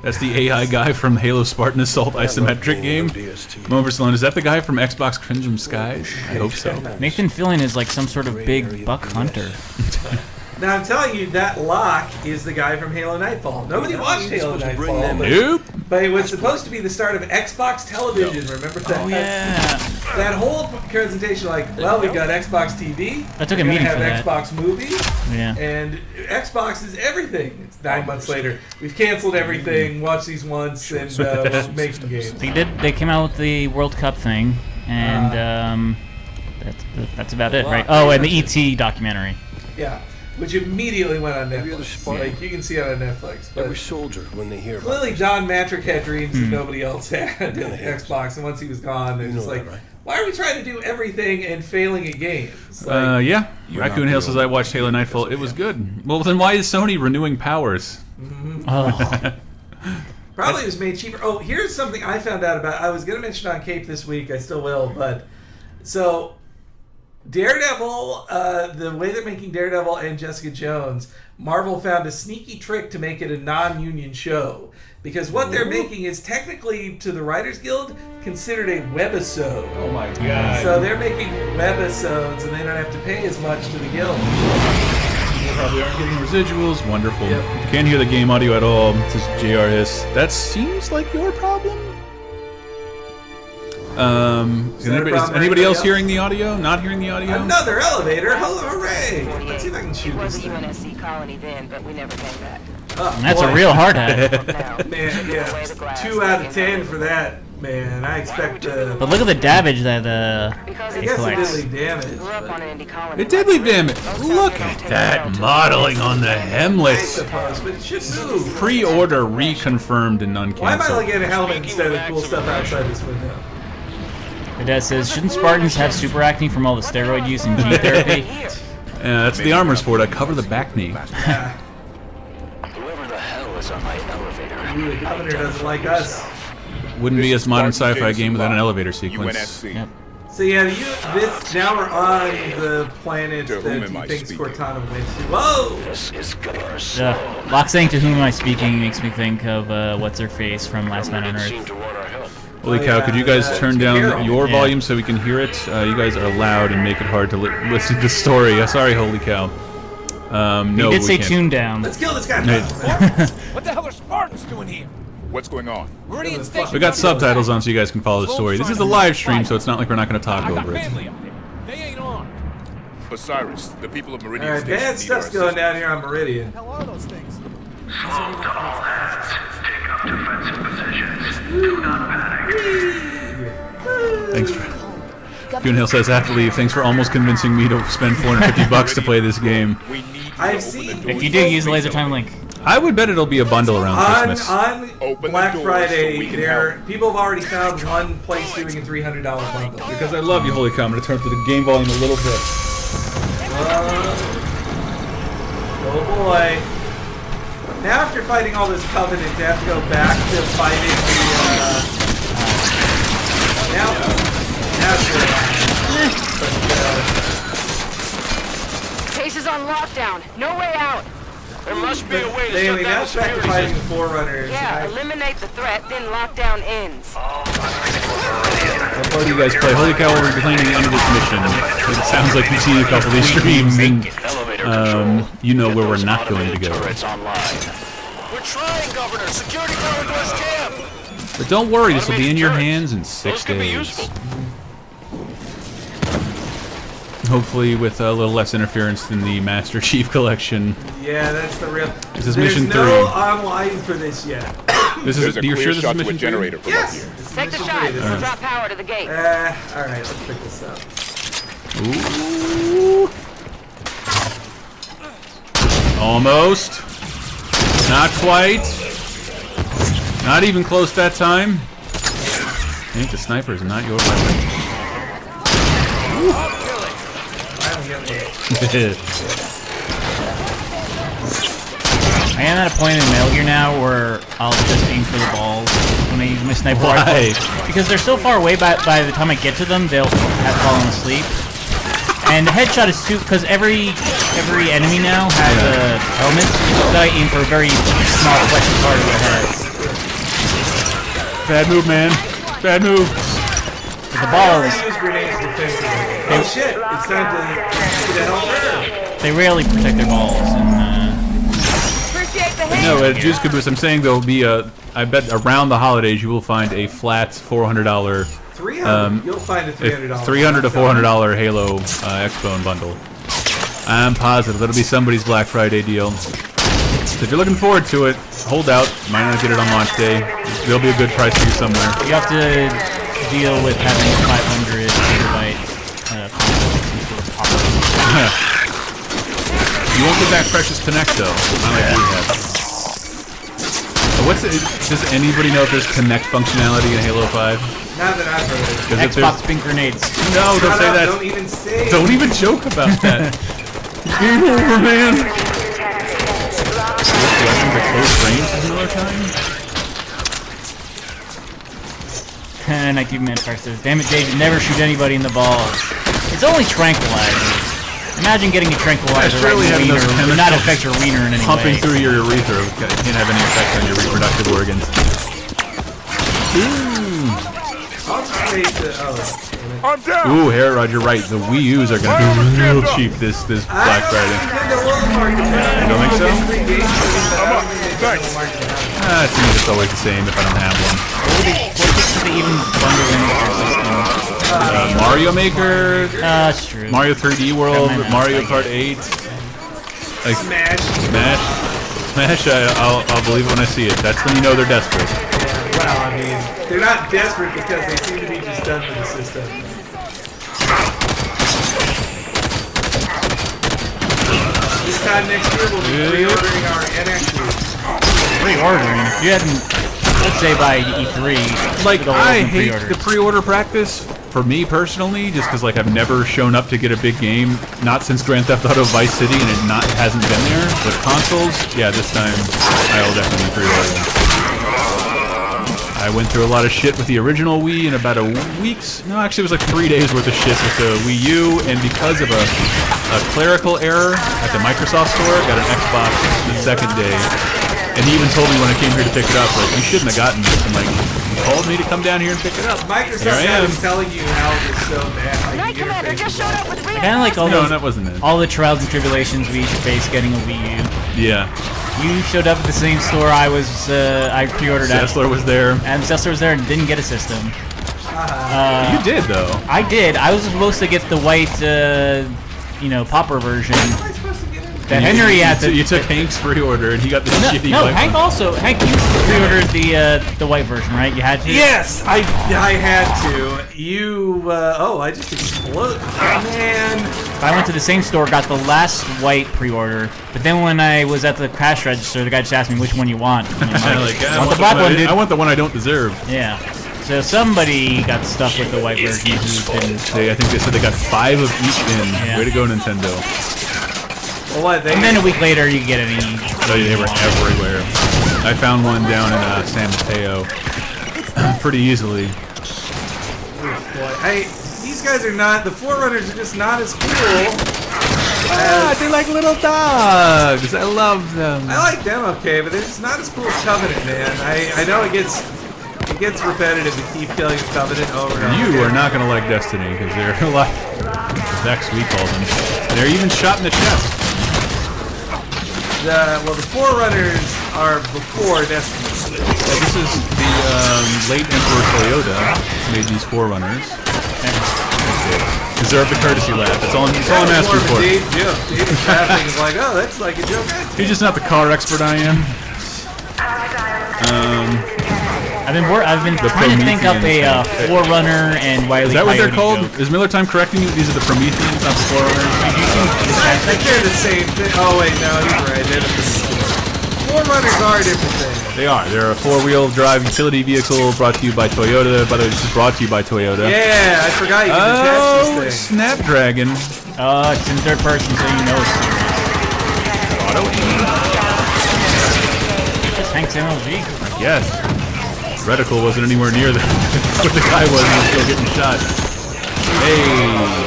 That's the AI guy from Halo Spartan Assault isometric game. Mover Sloan, is that the guy from Xbox Crimson Skies? I hope so. Nathan Fillion is like some sort of big buck hunter. Now I'm telling you, that Locke is the guy from Halo Nightfall. Nobody watched Halo Nightfall, Nope. but it was supposed to be the start of Xbox Television. Remember that? Oh yeah. That whole presentation, like, well, we got Xbox TV. I took a we're gonna meeting have for that. Xbox movies. Yeah. And Xbox is everything. It's 9 months later. We've canceled everything. Watched these once, and we're making games. They came out with the World Cup thing, and that's about it, right? Oh, and the ET documentary. Yeah. Which immediately went on Netflix. Like, you can see it on Netflix. But Every soldier, when they hear clearly, John Matrick had dreams that nobody else had at Xbox, and once he was gone, it was like, why are we trying to do everything and failing at games? Like, Yeah. Raccoon Hill says I watched Halo Nightfall. It was good. Well, then why is Sony renewing Powers? Oh. Probably it was made cheaper. Oh, here's something I found out about. I was going to mention on Cape this week. I still will, but so Daredevil, the way they're making Daredevil and Jessica Jones, Marvel found a sneaky trick to make it a non-union show. Because what they're making is technically, to the Writers Guild, considered a webisode. Oh my god. So they're making webisodes, and they don't have to pay as much to the guild. They probably aren't getting residuals. Wonderful. Yep. Can't hear the game audio at all. Says JRS. That seems like your problem. Is anybody else hearing the audio? Not hearing the audio? Another elevator! Hooray! Let's see if I can shoot It was this a thing. UNSC colony then, but we never came back. That's a real hard hat. Man, yeah, 2 out of 10 for that, man. I expect. But look at the damage that Because I it guess it collects. did leave damage. grew up but- on an indie colony. It did leave damage. Look at that modeling on the I hemlets. suppose, but it should move. Pre-order reconfirmed and Why am I non-canceled. looking at a helmet instead of cool stuff outside this window? It does says, shouldn't Spartans have super acne from all the steroid use and gene therapy? Yeah, that's the armor's for it. I cover the back knee. Whoever the hell is on my elevator. Ooh, the governor doesn't like us. Wouldn't be a This is modern Spartan sci-fi Jason game without an Locke, elevator sequence. UNSC. Yep. So yeah, now we're on the planet To whom that am he I thinks speaking? Cortana went to. Whoa! This is Gar's. Locke saying to whom am I speaking makes me think of what's her face from Last Man on Seem Earth. to want our help. Holy Oh, cow, yeah, could you guys turn down Carol. your Yeah. volume so we can hear it? You guys are loud and make it hard to listen to the story. Sorry, holy cow. No, He did we say can't. tune down. Let's kill this guy. What the hell are Spartans doing here? What's going on? We're already in station. We got subtitles on so you guys can follow the story. This is a live stream, so it's not like we're not going to talk I got over it. family up there. They ain't armed. Osiris, the people of Meridian Alright, Station bad need stuff's our going down assistance. here on Meridian. Hell are those things? Thanks for... Goonhill says, I have to leave. Thanks for almost convincing me to spend $450 to play this game. We need you to I've open seen- the door. If you do, use the laser time link. I would bet it'll be a bundle around Christmas. On Open the Black door Friday, so we can people have already found one place doing a $300 bundle. Because I love you, holy cow. I'm going to turn up the game volume a little bit. Oh boy. Now after fighting all this Covenant, they have to go back to fighting the, now it's Case is on lockdown. No way out. There must be a way to They shut now down the it's back to security fighting the system. Forerunners. Yeah, eliminate the threat, then lockdown ends. How far do you guys play? Holy cow, we're playing the end of this mission. It sounds like you've seen a couple of these streams, and you know where we're not going to go. Turrets online. We're trying, Governor. Security corridors jammed. But don't worry, this will be in your hands in Those 6 could be days. useful. Hopefully with a little less interference than the Master Chief Collection. Yeah, that's the real. This is There's mission no 3. online for this yet. This is, There's a you're clear sure this shot is to a mission 3? generator from Yes. up here. This is Take the mission shot. three. We'll drop power to the gate. Alright, let's pick this up. Ooh. Almost. Not quite. Not even close that time. I think the sniper is not your weapon. I don't get one. I I am at a point in Metal Gear now where I'll just aim for the balls when I use my sniper rifle. Because they're so far away, by the time I get to them, they'll have fallen asleep. And the headshot is too, because every enemy now has helmets, so I aim for a very small fleshy part of their head. Bad move, man. Bad move. But the balls. Use grenades defensively. Oh shit! It's time to get out there. They rarely protect their balls. No, at Juice Caboose, I'm saying there'll be I bet around the holidays you will find a flat $400. You'll find a $300. $300 to $400 Halo X-Bone bundle. I'm positive that'll be somebody's Black Friday deal. So if you're looking forward to it, hold out. Might not get it on launch day. There'll be a good price for you somewhere. You have to deal with having a 500 gigabyte You won't get that Precious Connect though. I like we have. Does anybody know if there's Connect functionality in Halo 5? Not that I've heard of it. Xbox pink grenades. No, don't say that. Don't even say. Don't even joke about that. Game over, man. Close range is another time. And I keep man first. Damn it, Dave! Never shoot anybody in the balls. It's only tranquilizers. Imagine getting a tranquilizer right in your wiener and not affect your wiener in any pumping way. Through your urethra can't have any effect on your reproductive organs. I'll just say I'm down. Ooh, Herod, you're right. The Wii U's are going to be real cheap this Black Friday. You don't think so? To me, it's always the same if I don't have one. What they even bundle in with their system? Mario Maker, that's true. Mario 3D World, Mario Kart 8. Like, Smash. I'll believe it when I see it. That's when you know they're desperate. Yeah, well, I mean, they're not desperate because they seem to be just done for the system. This time next year we'll be pre-ordering our NXT. Pre-ordering? If you hadn't, let's say by E3. Like, I hate the pre-order practice. For me personally, just because like I've never shown up to get a big game, not since Grand Theft Auto Vice City, and it hasn't been there. But consoles, yeah, this time I'll definitely pre-order them. I went through a lot of shit with the original Wii in about actually it was like 3 days worth of shit with the Wii U, and because of a clerical error at the Microsoft store, got an Xbox the second day. And he even told me when I came here to pick it up, like, you shouldn't have gotten this. I'm like, you called me to come down here and pick it up. Microsoft is telling you how it's so bad. Night Commander just showed up with Kind of like all that wasn't it. All the trials and tribulations we each face getting a Wii U. Yeah. You showed up at the same store I was. I pre-ordered at. Sessler was there. And Sessler was there and didn't get a system. You did though. I did. I was supposed to get the white, popper version. That Henry had to. You took Hank's pre-order and he got the shitty white Hank one. Hank, you pre-ordered the white version, right? You had to. Yes, I had to. I just exploded. Oh, man. I went to the same store, got the last white pre-order, but then when I was at the cash register, the guy just asked me which one you want. And I'm like, I want the black one, dude. I want the one I don't deserve. Yeah. So somebody got stuck with the white version. I think they said they got 5 of each in. Yeah. Way to go, Nintendo. Well, and then a week later, you get any. Oh, they were everywhere. I found one down in San Mateo pretty easily. These guys are not. The Forerunners are just not as cool. They're like little dogs. I love them. I like them, okay, but they're just not as cool as Covenant, man. I know it gets repetitive to keep killing Covenant over and over. You are not gonna like Destiny because they're a lot. Vex, we call them. They're even shot in the chest. The Forerunners are before Destiny. This is the late Emperor Toyota made these Forerunners. Deserve the courtesy laugh. That's all I'm asking for. Dave is laughing. He's like, oh, that's like a joke. He's just not the car expert I am. I've been trying to think up a Forerunner and Wile E. Is that what they're called? Joke. Is Miller Time correcting you? These are the Prometheans, not the Forerunners. I think they're the same thing. Oh wait, no, he's right. They're the Forerunners are a different thing. They are. They're a 4-wheel drive utility vehicle brought to you by Toyota. By the way, this is brought to you by Toyota. Yeah, I forgot you can attach this thing. Snapdragon. It's in third person, so you know it's serious. Auto aim. Tanks MLG. I guess. Reticle wasn't anywhere near what the guy was, and he was still getting shot. Hey,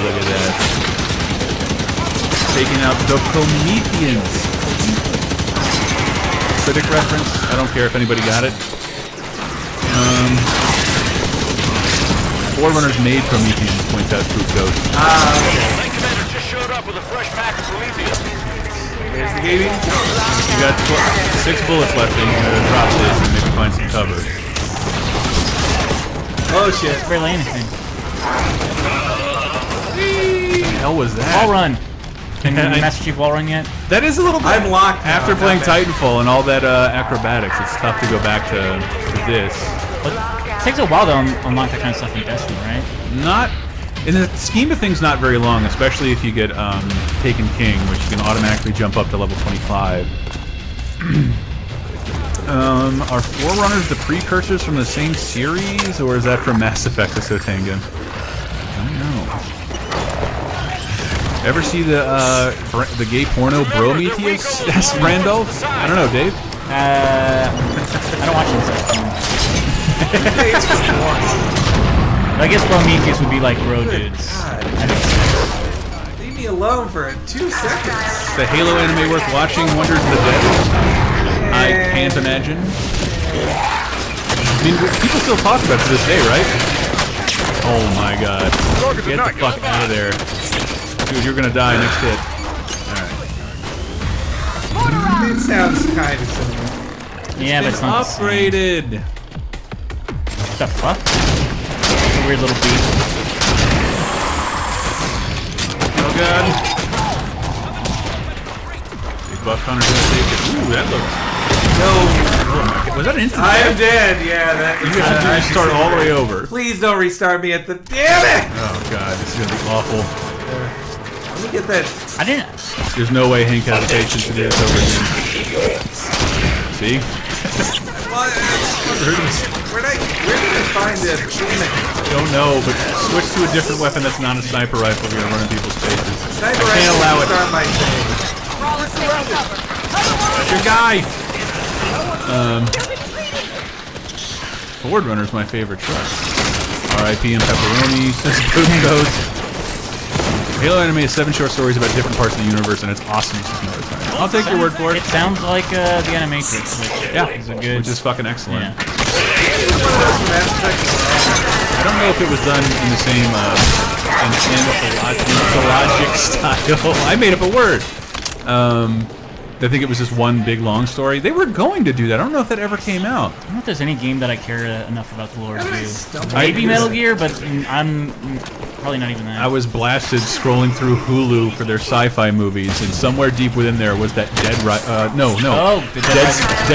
look at that. Taking out the Prometheans. Critic reference. I don't care if anybody got it. Forerunners made Prometheans, points out Troop Ghost. Tank commander just showed up with a fresh pack of Prometheus. There's the gaming. You got 6 bullets left, and you're gonna drop this and maybe find some cover. Oh shit. Barely anything. What the hell was that? Wall run. Can Master Chief wall run yet? That is a little bit. I'm locked now, After not playing bad. Titanfall and all that acrobatics, it's tough to go back to this. But it takes a while to unlock that kind of stuff in Destiny, right? Not in the scheme of things, not very long, especially if you get Taken King, which you can automatically jump up to level 25. Are Forerunners the precursors from the same series, or is that from Mass Effect Sotengan? I don't know. Ever see the gay porno Prometheus? That's Randolph? I don't know, Dave. I don't watch this. I guess Prometheus would be like bro dudes. That makes sense. Leave me alone for 2 seconds. The Halo anime worth watching, Wonders of the Dead? I can't imagine. I mean, people still talk about it to this day, right? Oh my god. Get the fuck out of there. Dude, you're gonna die next hit. Alright. It sounds kind of similar. Yeah, but it's not the same. Upgraded. What the fuck? That's a weird little beat. Oh god. Big buff hunter's gonna take it. Ooh, that looks... No. Was that an instant I am death? dead. Yeah, that. You have to restart all the way over. Please don't restart me at the. Damn it! Oh god, this is gonna be awful. Let me get that. I didn't. There's no way Hank has the patience to do this over again. See? Where did I find this? Don't know, but switch to a different weapon that's not a sniper rifle if you're gonna run in people's faces. Sniper I can't allow it. Start my thing. That's your guy! Ford Runner's my favorite truck. R.I.P. and pepperoni, says Boom Goes. Halo anime is 7 short stories about different parts of the universe, and it's awesome. I'll take your word for it. It sounds like the Animatrix, which is a good. Which is fucking excellent. Yeah. I don't know if it was done in the same anthologic style. I made up a word. I think it was just one big long story. They were going to do that. I don't know if that ever came out. I don't know if there's any game that I care enough about the lore to do. Maybe Metal Gear, but I'm probably not even that. I was blasted scrolling through Hulu for their sci-fi movies, and somewhere deep within there was that Dead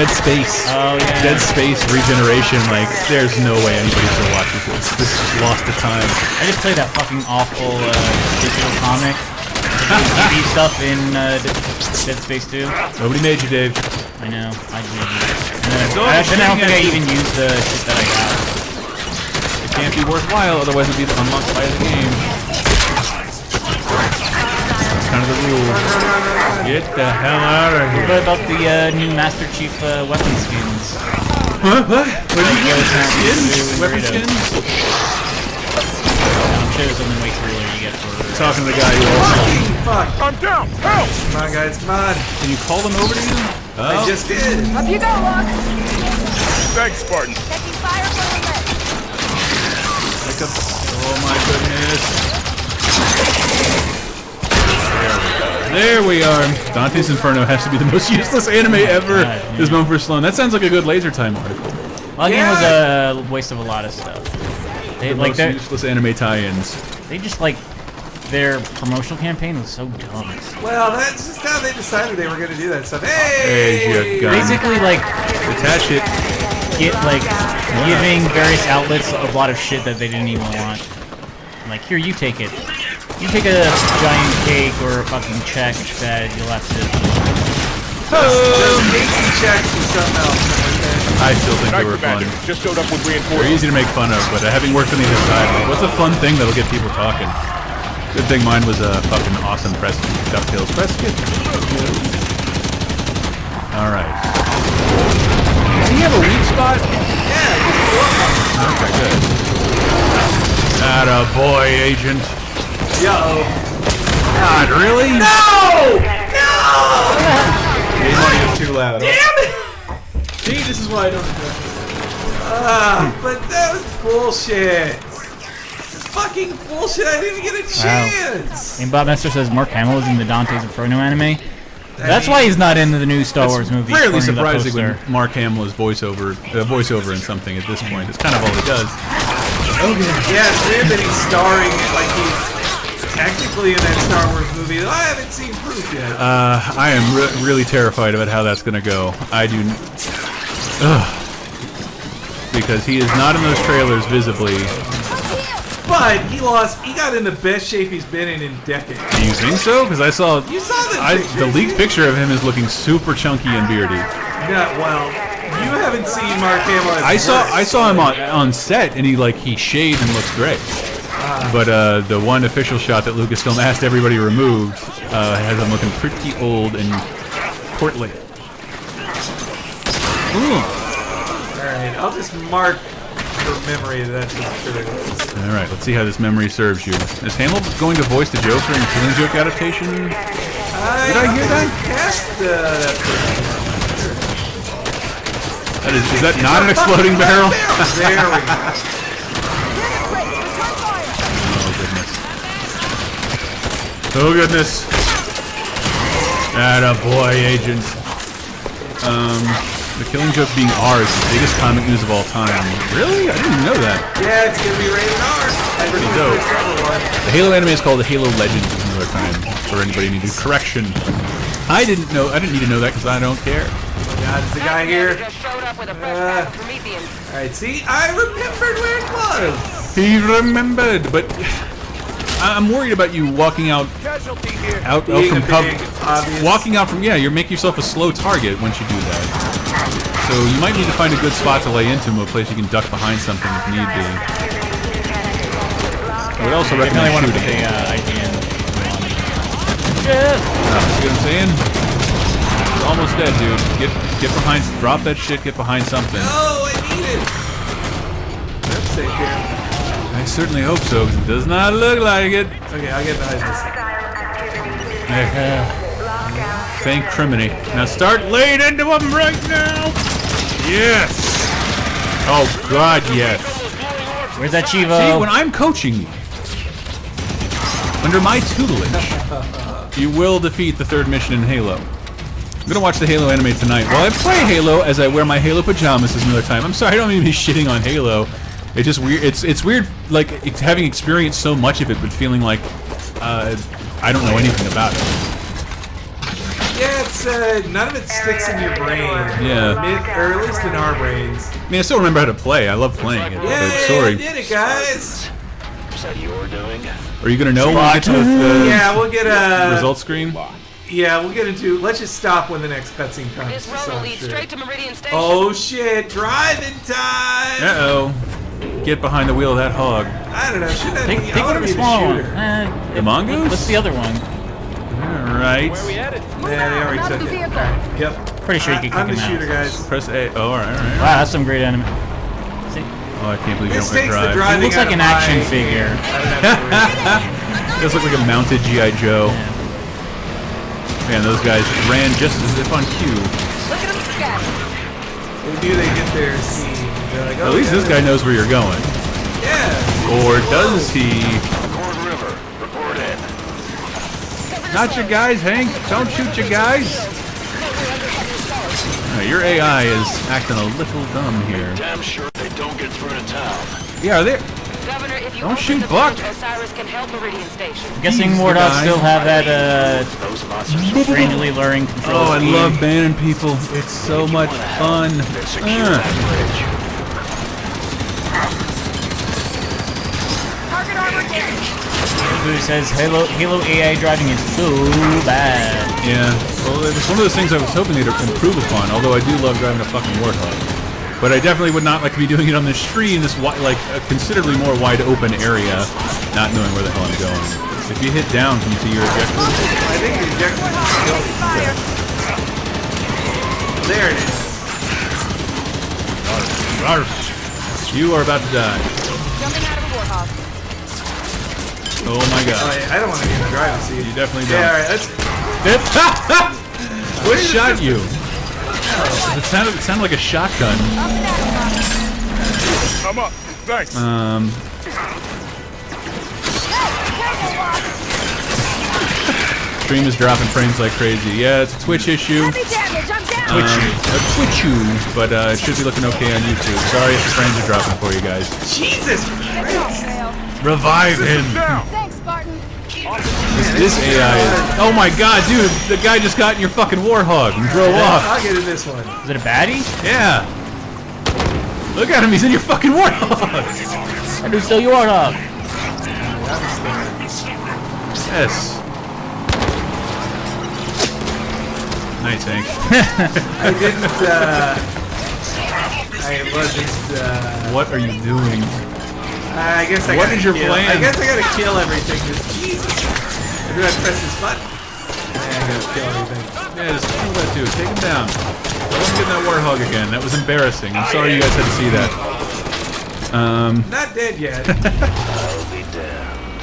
Space. Oh yeah. Dead Space Regeneration. Like, there's no way anybody still watches this. This is lost to time. I just played that fucking awful digital comic. TV stuff in Dead Space 2. Nobody made you, Dave. I know. I did. And then I don't think I even used the shit that I got. It can't be worthwhile, otherwise it'd be unlocked by the game. That's kind of the rule. Get the hell out of here. What about the new Master Chief weapon skins? Huh? What? What do you get? Skins? Weapon skins? I'm sure there's something way cooler you get for... Talking to the guy who also... Fuck. I'm down! Help! Come on, guys. Come on. Can you call them over to you? I just did. Up you go, Locke. Thanks, Spartans. Taking fire from the left. Pick up... Oh my goodness. There we are. Dante's Inferno has to be the most useless anime ever. This moment for Sloan. That sounds like a good Laser Time article. Well, the game was a waste of a lot of stuff. They, The most useless anime tie-ins. They just like... Their promotional campaign was so dumb. Well, that's just how they decided they were going to do that stuff. Hey! There's your gun. Basically, like... Attach it. Giving various outlets a lot of shit that they didn't even want. Like, here, you take it. You take a giant cake or a fucking check that you'll have to... Those checks or something else. I still think they Night were fun. Commander just showed up with They're reinforcements. easy to make fun of, but having worked on the other side, like, what's a fun thing that'll get people talking? Good thing mine was a fucking awesome press kit. DuckTales press kit. Alright. Does he have a weak spot? Yeah. Okay, good. Atta boy, Agent. Yo. God, really? No! No! Game audio's too loud. Damn it! See, this is why I don't do but that was bullshit. Fucking bullshit. I didn't even get a chance. And Bob Messer says Mark Hamill is in the Dante's Inferno anime. That's why he's not in the new Star Wars movie. Rarely surprising when Mark Hamill is voiceover in something at this point. It's kind of all he does. Okay. Yeah, it's weird that he's starring like he's technically in that Star Wars movie. I haven't seen proof yet. I am really terrified about how that's gonna go. I do. Because he is not in those trailers visibly. But he got in the best shape he's been in decades. Do you think so? Because I saw. You saw the leaked picture of him is looking super chunky and beardy. Yeah, well, you haven't seen Mark Hamill. I saw him on set and he shaved and looks great. But the one official shot that Lucasfilm asked everybody removed has him looking pretty old and portly. Alright, I'll just mark for memory that's true. Alright, let's see how this memory serves you. Is Hamill going to voice the Joker in the Killing Joke adaptation? Did I hear that? Is that not an exploding barrel? Very. Oh goodness. Atta boy, Agent. The Killing Joke being R is the biggest comic news of all time. Really? I didn't even know that. Yeah, it's gonna be rated R. Pretty dope. The Halo anime is called the Halo Legends another time. For anybody who needs correction. I didn't need to know that because I don't care. Yeah, there's a guy here. Alright, see? I remembered where it was! He remembered, but I'm worried about you walking out from cover. Walking out from, you make yourself a slow target once you do that. So you might need to find a good spot to lay into him, a place you can duck behind something if need be. I would also recommend shooting. See what I'm saying? You're almost dead, dude. Get behind, drop that shit, get behind something. Oh, I need it! That's safe here. I certainly hope so, because it does not look like it. Okay, I'll get behind this. Thank Criminy. Now start laying into him right now! Yes! Oh god, yes. Where's that Chivo? See, when I'm coaching you, under my tutelage, you will defeat the third mission in Halo. I'm gonna watch the Halo anime tonight. While I play Halo, as I wear my Halo pajamas this another time. I'm sorry, I don't mean to be shitting on Halo. It's just weird. It's weird, like having experienced so much of it, but feeling like I don't know anything about it. Yeah, it's none of it sticks in your brain. Yeah. Or at least in our brains. I mean, I still remember how to play. I love playing it. Yeah, sorry. I did it, guys. Is that your doing? Are you gonna know when we get to the yeah, we'll get a result screen? Yeah, we'll get into. Let's just stop when the next cutscene comes. This road will lead straight to Meridian Station. Oh shit! Driving time. Uh-oh. Get behind the wheel of that hog. I don't know. Should I Take one of the small ones. The mongoose? What's the other one? Alright. Where are we headed? Yeah, they already took it. Right. Yep. Pretty sure you can kick I'm him the out. shooter, guys. Press A. Oh, alright. Wow, that's some great anime. See? Oh, I can't believe you This don't takes want the to drive. driving It looks like out an of action my figure. game. I don't have to worry. Does look like a mounted G.I. Joe. Man, those guys ran just as if on cue. Look at them scatter. They knew they get their scene. They're like, oh, At least this guy knows where you're going. Yeah. Or does he? Cord River, report in. Not your guys, Hank. Don't shoot your guys. Your AI is acting a little dumb here. Damn sure they don't get through to town. Yeah, are they? Governor, if you Don't open shoot the Buck. bridge, Osiris can help Meridian Station. I'm guessing He's the Mordok guy. still have that Those monsters are strangely luring control Oh, I scheme. love banning people. It's so much fun. secure that bridge. Target armor down. Who says Halo AI driving is so bad. Yeah, well, it's one of those things I was hoping they'd improve upon, although I do love driving a fucking Warthog. But I definitely would not like to be doing it on the stream, this like a considerably more wide open area, not knowing where the hell I'm going. If you hit down, can you see your objective? I think the objective is still there. It is. You are about to die. Jumping out of the warhog. Oh my god. Oh, yeah, I don't want to be in the driver's seat. You definitely don't. Yeah, alright, let's... What shot you? It sounded like a shotgun. I'm up. Thanks. Stream is dropping frames like crazy. Yeah, it's a Twitch issue. Heavy damage, I'm down. But it should be looking okay on YouTube. Sorry if the frames are dropping for you guys. Jesus! Revive him! Thanks, Spartan. This AI is... Oh my god, dude! The guy just got in your fucking warhog and drove off. I'll get in this one. Is it a baddie? Yeah. Look at him, he's in your fucking warthog. I do still your warthog. Yes. Nice, Hank. I wasn't, What are you doing? I guess I What gotta is your kill. plan? I guess I gotta kill everything. Jesus. Every time I press this button, I gotta kill everything. Yeah, just kill that dude. Take him down. Don't let him get in that warthog again. That was embarrassing. I'm sorry you guys had to see that. Not dead yet. I'll be damned.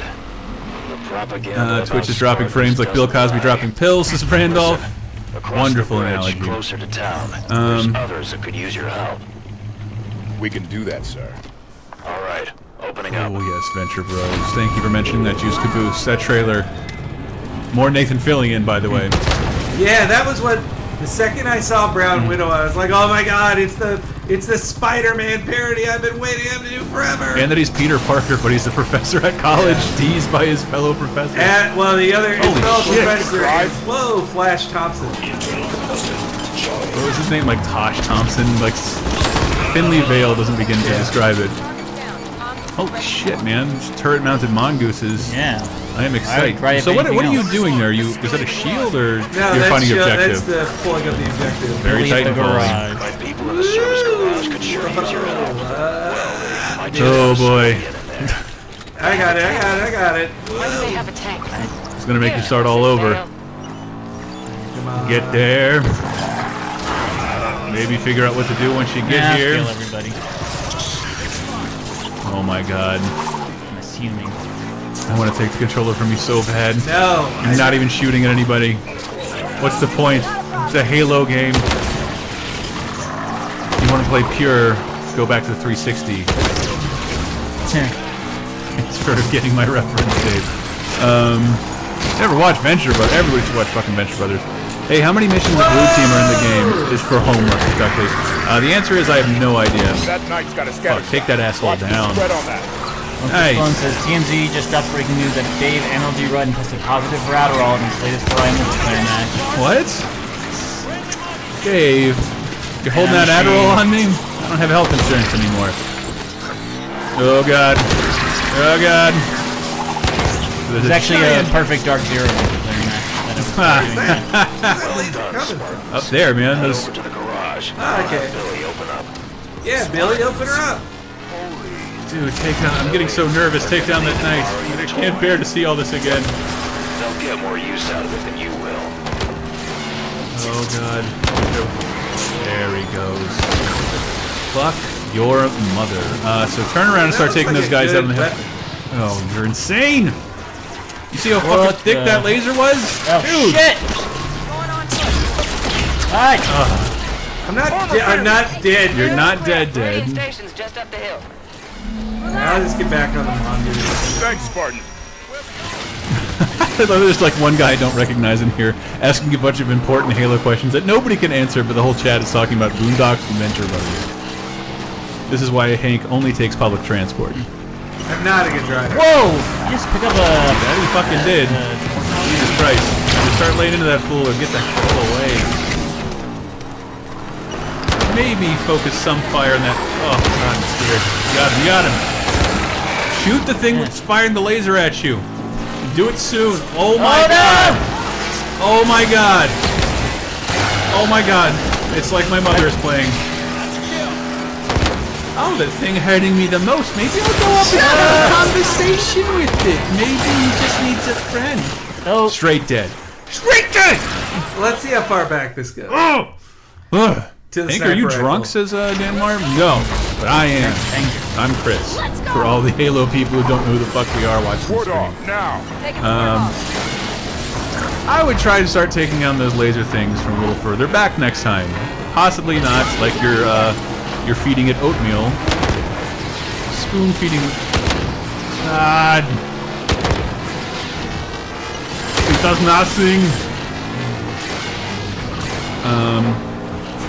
The propaganda Twitch about is dropping Spartans frames like Bill doesn't Cosby lie. dropping pills, says Randolph. Across Wonderful the bridge, analogy. Closer to town. There's others that could use your help. We can do that, sir. All right, opening up. Oh yes, Venture Bros. Thank you for mentioning that Juice Caboose. That trailer. More Nathan Fillion, by the way. Yeah, that was what. The second I saw Brown Widow, I was like, "Oh my God, it's the Spider-Man parody I've been waiting him to do forever." And that he's Peter Parker, but he's a professor at college, teased by his fellow professor. And, well, the other his Holy fellow shit. professor is Flash Thompson. What was his name? Like Tosh Thompson? Like thinly veiled doesn't begin to describe it. Holy shit, man! These turret-mounted mongooses. Yeah. I am excited. Right, So what are you else. doing there? Is that a shield or No, you're finding your that's objective? the pulling up the objective. Very Leave tight the and falling. garage. My people in the service garage could sure use your help. Oh boy. I got it. Why do they have a tank? It's gonna make you start all over. Come on. Get there. Maybe figure out what to do once you get here. Kill everybody. Oh my god. I'm assuming. I want to take the controller from you so bad. No. I'm not even shooting at anybody. What's the point? It's a Halo game. If you want to play pure, go back to the 360. It's sort of getting my reference, Dave. Never watched Venture Brothers. Everybody should watch fucking Venture Brothers. Hey, how many missions of Blue Team are in the game is for homework, exactly? The answer is I have no idea. That knight's got a scatter. Fuck, take that asshole Watch the down. spread on that. Nice. One says TMZ just dropped breaking news that Dave MLG Rudden tested positive for Adderall in his latest Orion multiplayer match. What? Dave, you're holding that Adderall on me? I don't have health insurance anymore. Oh god. Oh god. It's actually a perfect Dark Zero multiplayer match. Up there, man. Those. Over to the garage. Okay. Billy, open up. Yeah, Billy, open her up. Dude, take down. I'm getting so nervous. Take down that knight. I can't bear to see all this again. They'll get more use out of it than you will. Oh god. There he goes. Fuck your mother. So turn around and start taking those guys out on the head. Oh, you're insane! You see how fucking thick that laser was? Oh, dude! shit! Alright! I'm not dead. You're not dead. Radio station's just up the hill. I'll just get back on the mongoose. Thanks, Spartan. There's like one guy I don't recognize in here asking a bunch of important Halo questions that nobody can answer, but the whole chat is talking about Boondocks and Venture Brothers. This is why Hank only takes public transport. I'm not a good driver. Whoa! You just pick up a... That he fucking did. Jesus Christ. Just start laying into that fool or get that hell away. Maybe focus some fire on that. Oh, God, I'm scared. You got him. Shoot the thing that's firing the laser at you. Do it soon. Oh my god. Oh my god. Oh my god. It's like my mother is playing. Oh, the thing hurting me the most. Maybe I'll go up and have a conversation with it. Maybe he just needs a friend. Oh. Straight dead. Straight dead! Let's see how far back this goes. Oh! Ugh. To the Hank, are you sniper drunk, rifle. says Danmar? No. but I am. Thank you. I'm Chris. For all the Halo people who don't know who the fuck we are watching the Ward stream. off now. I would try to start taking down those laser things from a little further back next time. Possibly not, like you're feeding it oatmeal. Spoon feeding. God. It does nothing.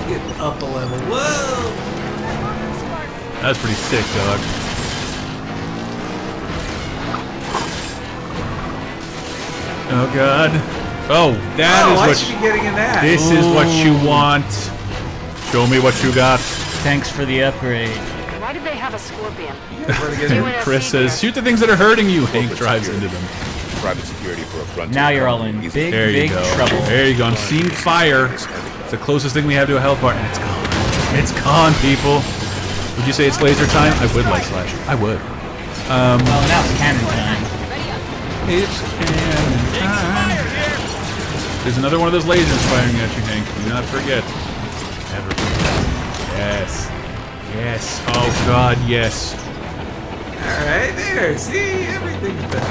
Get up a level. Whoa! That's pretty sick, dog. Oh god. Oh, that is why what. should you be getting in that? This is what you want. Show me what you got. Thanks for the upgrade. Why did they have a scorpion? Chris says, shoot the things that are hurting you. Hank drives into them. Private security for a front. Now you're all in big, There you big go. trouble. There you go. I'm seeing fire. It's the closest thing we have to a health bar, and it's gone. It's gone, people. Would you say it's laser time? I would like Slash. I would. Well, now it's cannon time. It's cannon time. There's another one of those lasers firing at you, Hank. Do not forget. Never forget. Yes. Yes. Oh, God, yes. Alright, there. See? Everything's better.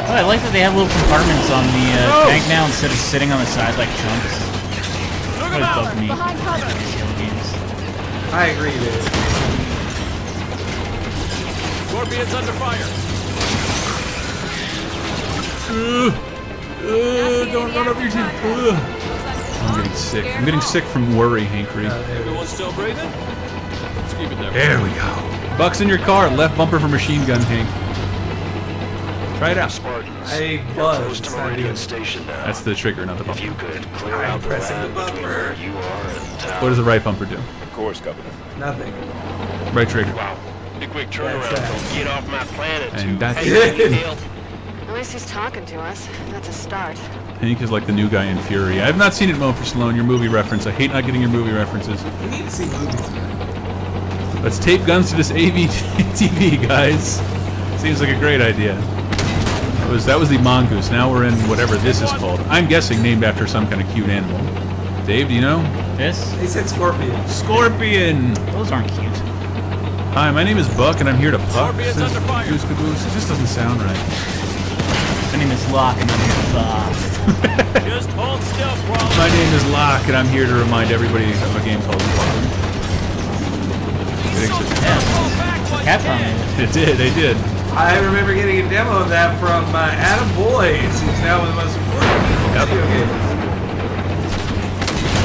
Oh, I like that they have little compartments on the tank now instead of sitting on the side like chunks. That would bug me. Behind cover. Games. I agree, dude. Scorpion's under fire. Don't run up your team. I'm getting sick. I'm getting sick from worry, Hankery. Everyone still breathing? Let's keep it there. There we go. Bucks in your car. Left bumper for machine gun, Hank. Try it out. Spartans, I you're buzz. close to Meridian Station now. That's the trigger, not the If you bumper. could clear I'm out the pressing land the between bumper. where you are and town. What does the right bumper do? Of course, Governor. Nothing. Right trigger. Wow. Pretty quick turnaround. That's that. Don't get off my planet, And too. that's Hey, it. Neil. At least he's talking to us. That's a start. Hank is like the new guy in Fury. I have not seen it, Mo, for Sloan. Your movie reference. I hate not getting your movie references. We need to see movies. Let's tape guns to this AV TV, guys. Seems like a great idea. That was the mongoose. Now we're in whatever this is called. I'm guessing named after some kind of cute animal. Dave, do you know? This? They said scorpion. Scorpion! Those aren't cute. Hi, my name is Buck, and I'm here to puck. Scorpion's under fire. Goose caboose. It just doesn't sound right. My name is Locke and I'm here to fuck. Just hold still, bro. My name is Locke, and I'm here to remind everybody of a game called Locke. Capcom. It did, they did. I remember getting a demo of that from Adam Boyce, who's now one of the most important video gamers.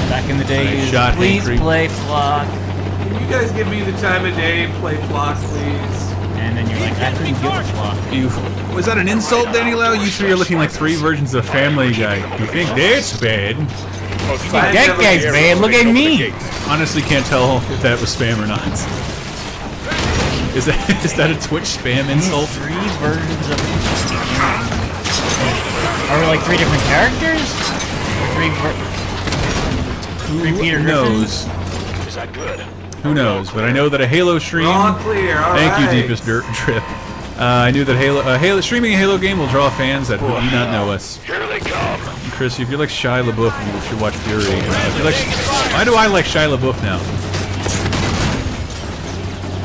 Back in the day, Nice you shot, please Hankery. play Flock. Can you guys give me the time of day and play Flock, please? And then you're like, I couldn't give a Flock. Was that an insult, Danny Lau? You three are looking like three versions of Family Guy. You think that's bad? That guy's bad, look at me! Honestly, can't tell if that was spam or not. Is that a Twitch spam insult? Three versions of... Are we like three different characters? Three Peter Who knows? Is that good? Who knows? But I know that a Halo stream... All clear, all Thank you, right. Deepest Drip. I knew that streaming a Halo game will draw fans that do not know us. Here they come. Chris, if you like Shia LaBeouf, you should watch Fury. If you like, why do I like Shia LaBeouf now?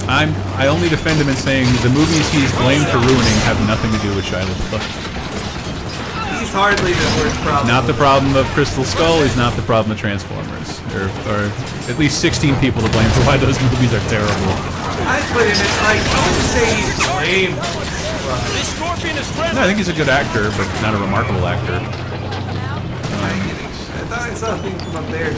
I only defend him in saying the movies he's blamed for ruining have nothing to do with Shia LaBeouf. He's hardly the worst problem. Not the problem of Crystal Skull. He's not the problem of Transformers. There are at least 16 people to blame for why those movies are terrible. I put in it like, don't say he's lame. This Scorpion is No, friendly. I think he's a good actor, but not a remarkable actor. I thought I saw things from up there.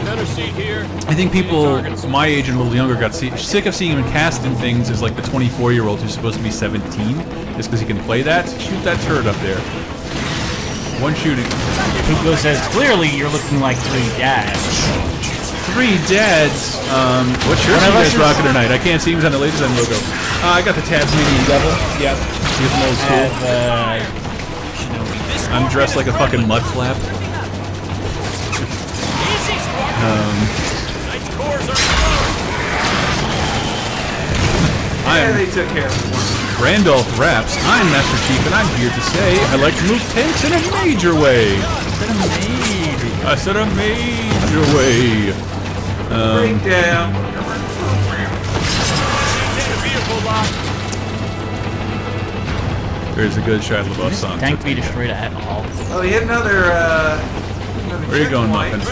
Another seat here. I think people my age and a little younger got sick of seeing him cast in things as like the 24-year-old who's supposed to be 17, just because he can play that. Shoot that turd up there. One shooting. Hugo says, clearly you're looking like three dads. Three dads. What shirt are you guys rocking tonight? I can't see him on the Laser Zen logo. I got the Tasmanian Devil. Yep. He's an old school. I'm dressed like a fucking mud flap. They took care of it. Randolph Raps. I'm Master Chief, and I'm here to say I like to move tanks in a major way. I said a major way. Breakdown. There's a good Shia LaBeouf song. Tank be destroyed at all. Oh, he had another. Where are you going, checkpoint.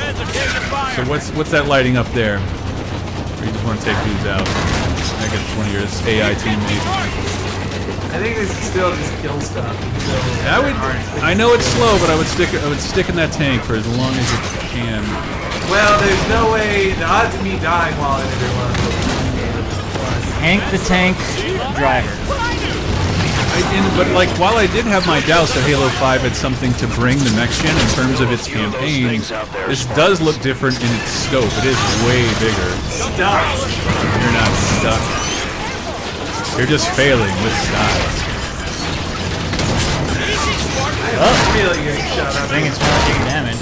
Muffin? So what's that lighting up there? Or you just want to take these out? I guess one of your AI teammates. I think this is still just kill stuff. I know it's slow, but I would stick in that tank for as long as it can. Well, there's no way. The odds of me dying while in it are low. Hank the Tank driver. But like, while I did have my doubts that Halo 5 had something to bring the next gen in terms of its campaign, this does look different in its scope. It is way bigger. Stuck. You're not stuck. You're just failing with style. I'm really getting shot up. Thing is taking damage.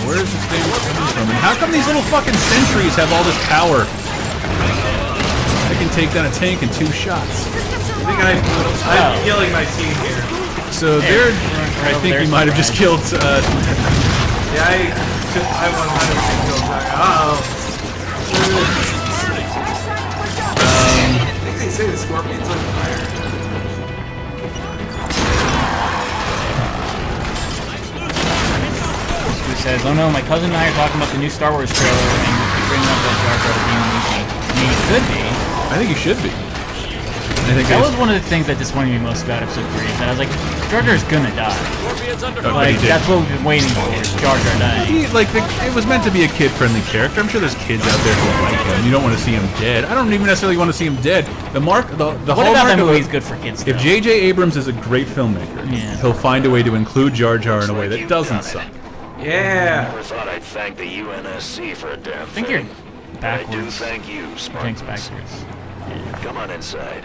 Where is this damage coming from? And how come these little fucking sentries have all this power? I can take down a tank in 2 shots. I think I'm killing my team here. So they're. I think we might have just killed. Yeah, I 100% killed Tiger. I think they say the Scorpion's on fire. Who says, "Oh no, my cousin and I are talking about the new Star Wars trailer and we bring up that Jar Jar being Lucy." I mean, he could be. I think he should be. I think that was one of the things that disappointed me most about Episode 3. Is that I was like, Jar Jar's gonna die. Like that's what we've been waiting for. Is Jar Jar dying? It was meant to be a kid-friendly character. I'm sure there's kids out there who like him. You don't want to see him dead. I don't even necessarily want to see him dead. The what about that movie is good for kids? If J.J. Abrams is a great filmmaker, he'll find a way to include Jar Jar in a way that doesn't suck. Yeah. Never thought I'd thank the UNSC for a damn thing. I think you're backwards. I do thank you, Spartans. Backwards. Come on inside.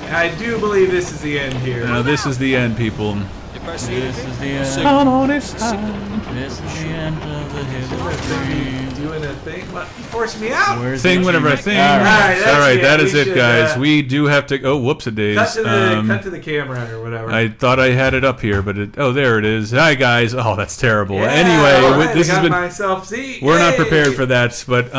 I do believe this is the end here. No, this is the end, people. This is the end. Come on, it's time. This is the end of the Halo 3. Doing a thing, but you forced me out. Thing whenever I think. Alright, that is it, guys. We do have to. Oh, whoops-a-days. Cut to the camera or whatever. I thought I had it up here, but there it is. Hi, guys. Oh, that's terrible. Yeah, anyway, right, this has been. We're not prepared for that, but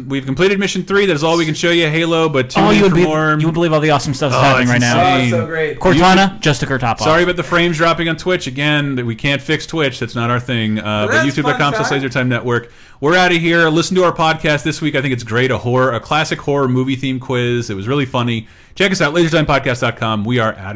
we've completed mission 3. That's all we can show you, Halo. But tune in for more. You would believe all the awesome stuff that's happening right now. Oh, so great. Cortana just took her top off. Sorry about the frames dropping on Twitch again. We can't fix Twitch. That's not our thing. But YouTube.com/LaserTime Network. We're out of here. Listen to our podcast this week. I think it's great. A classic horror movie theme quiz. It was really funny. Check us out. LaserTimePodcast.com. We are out of here.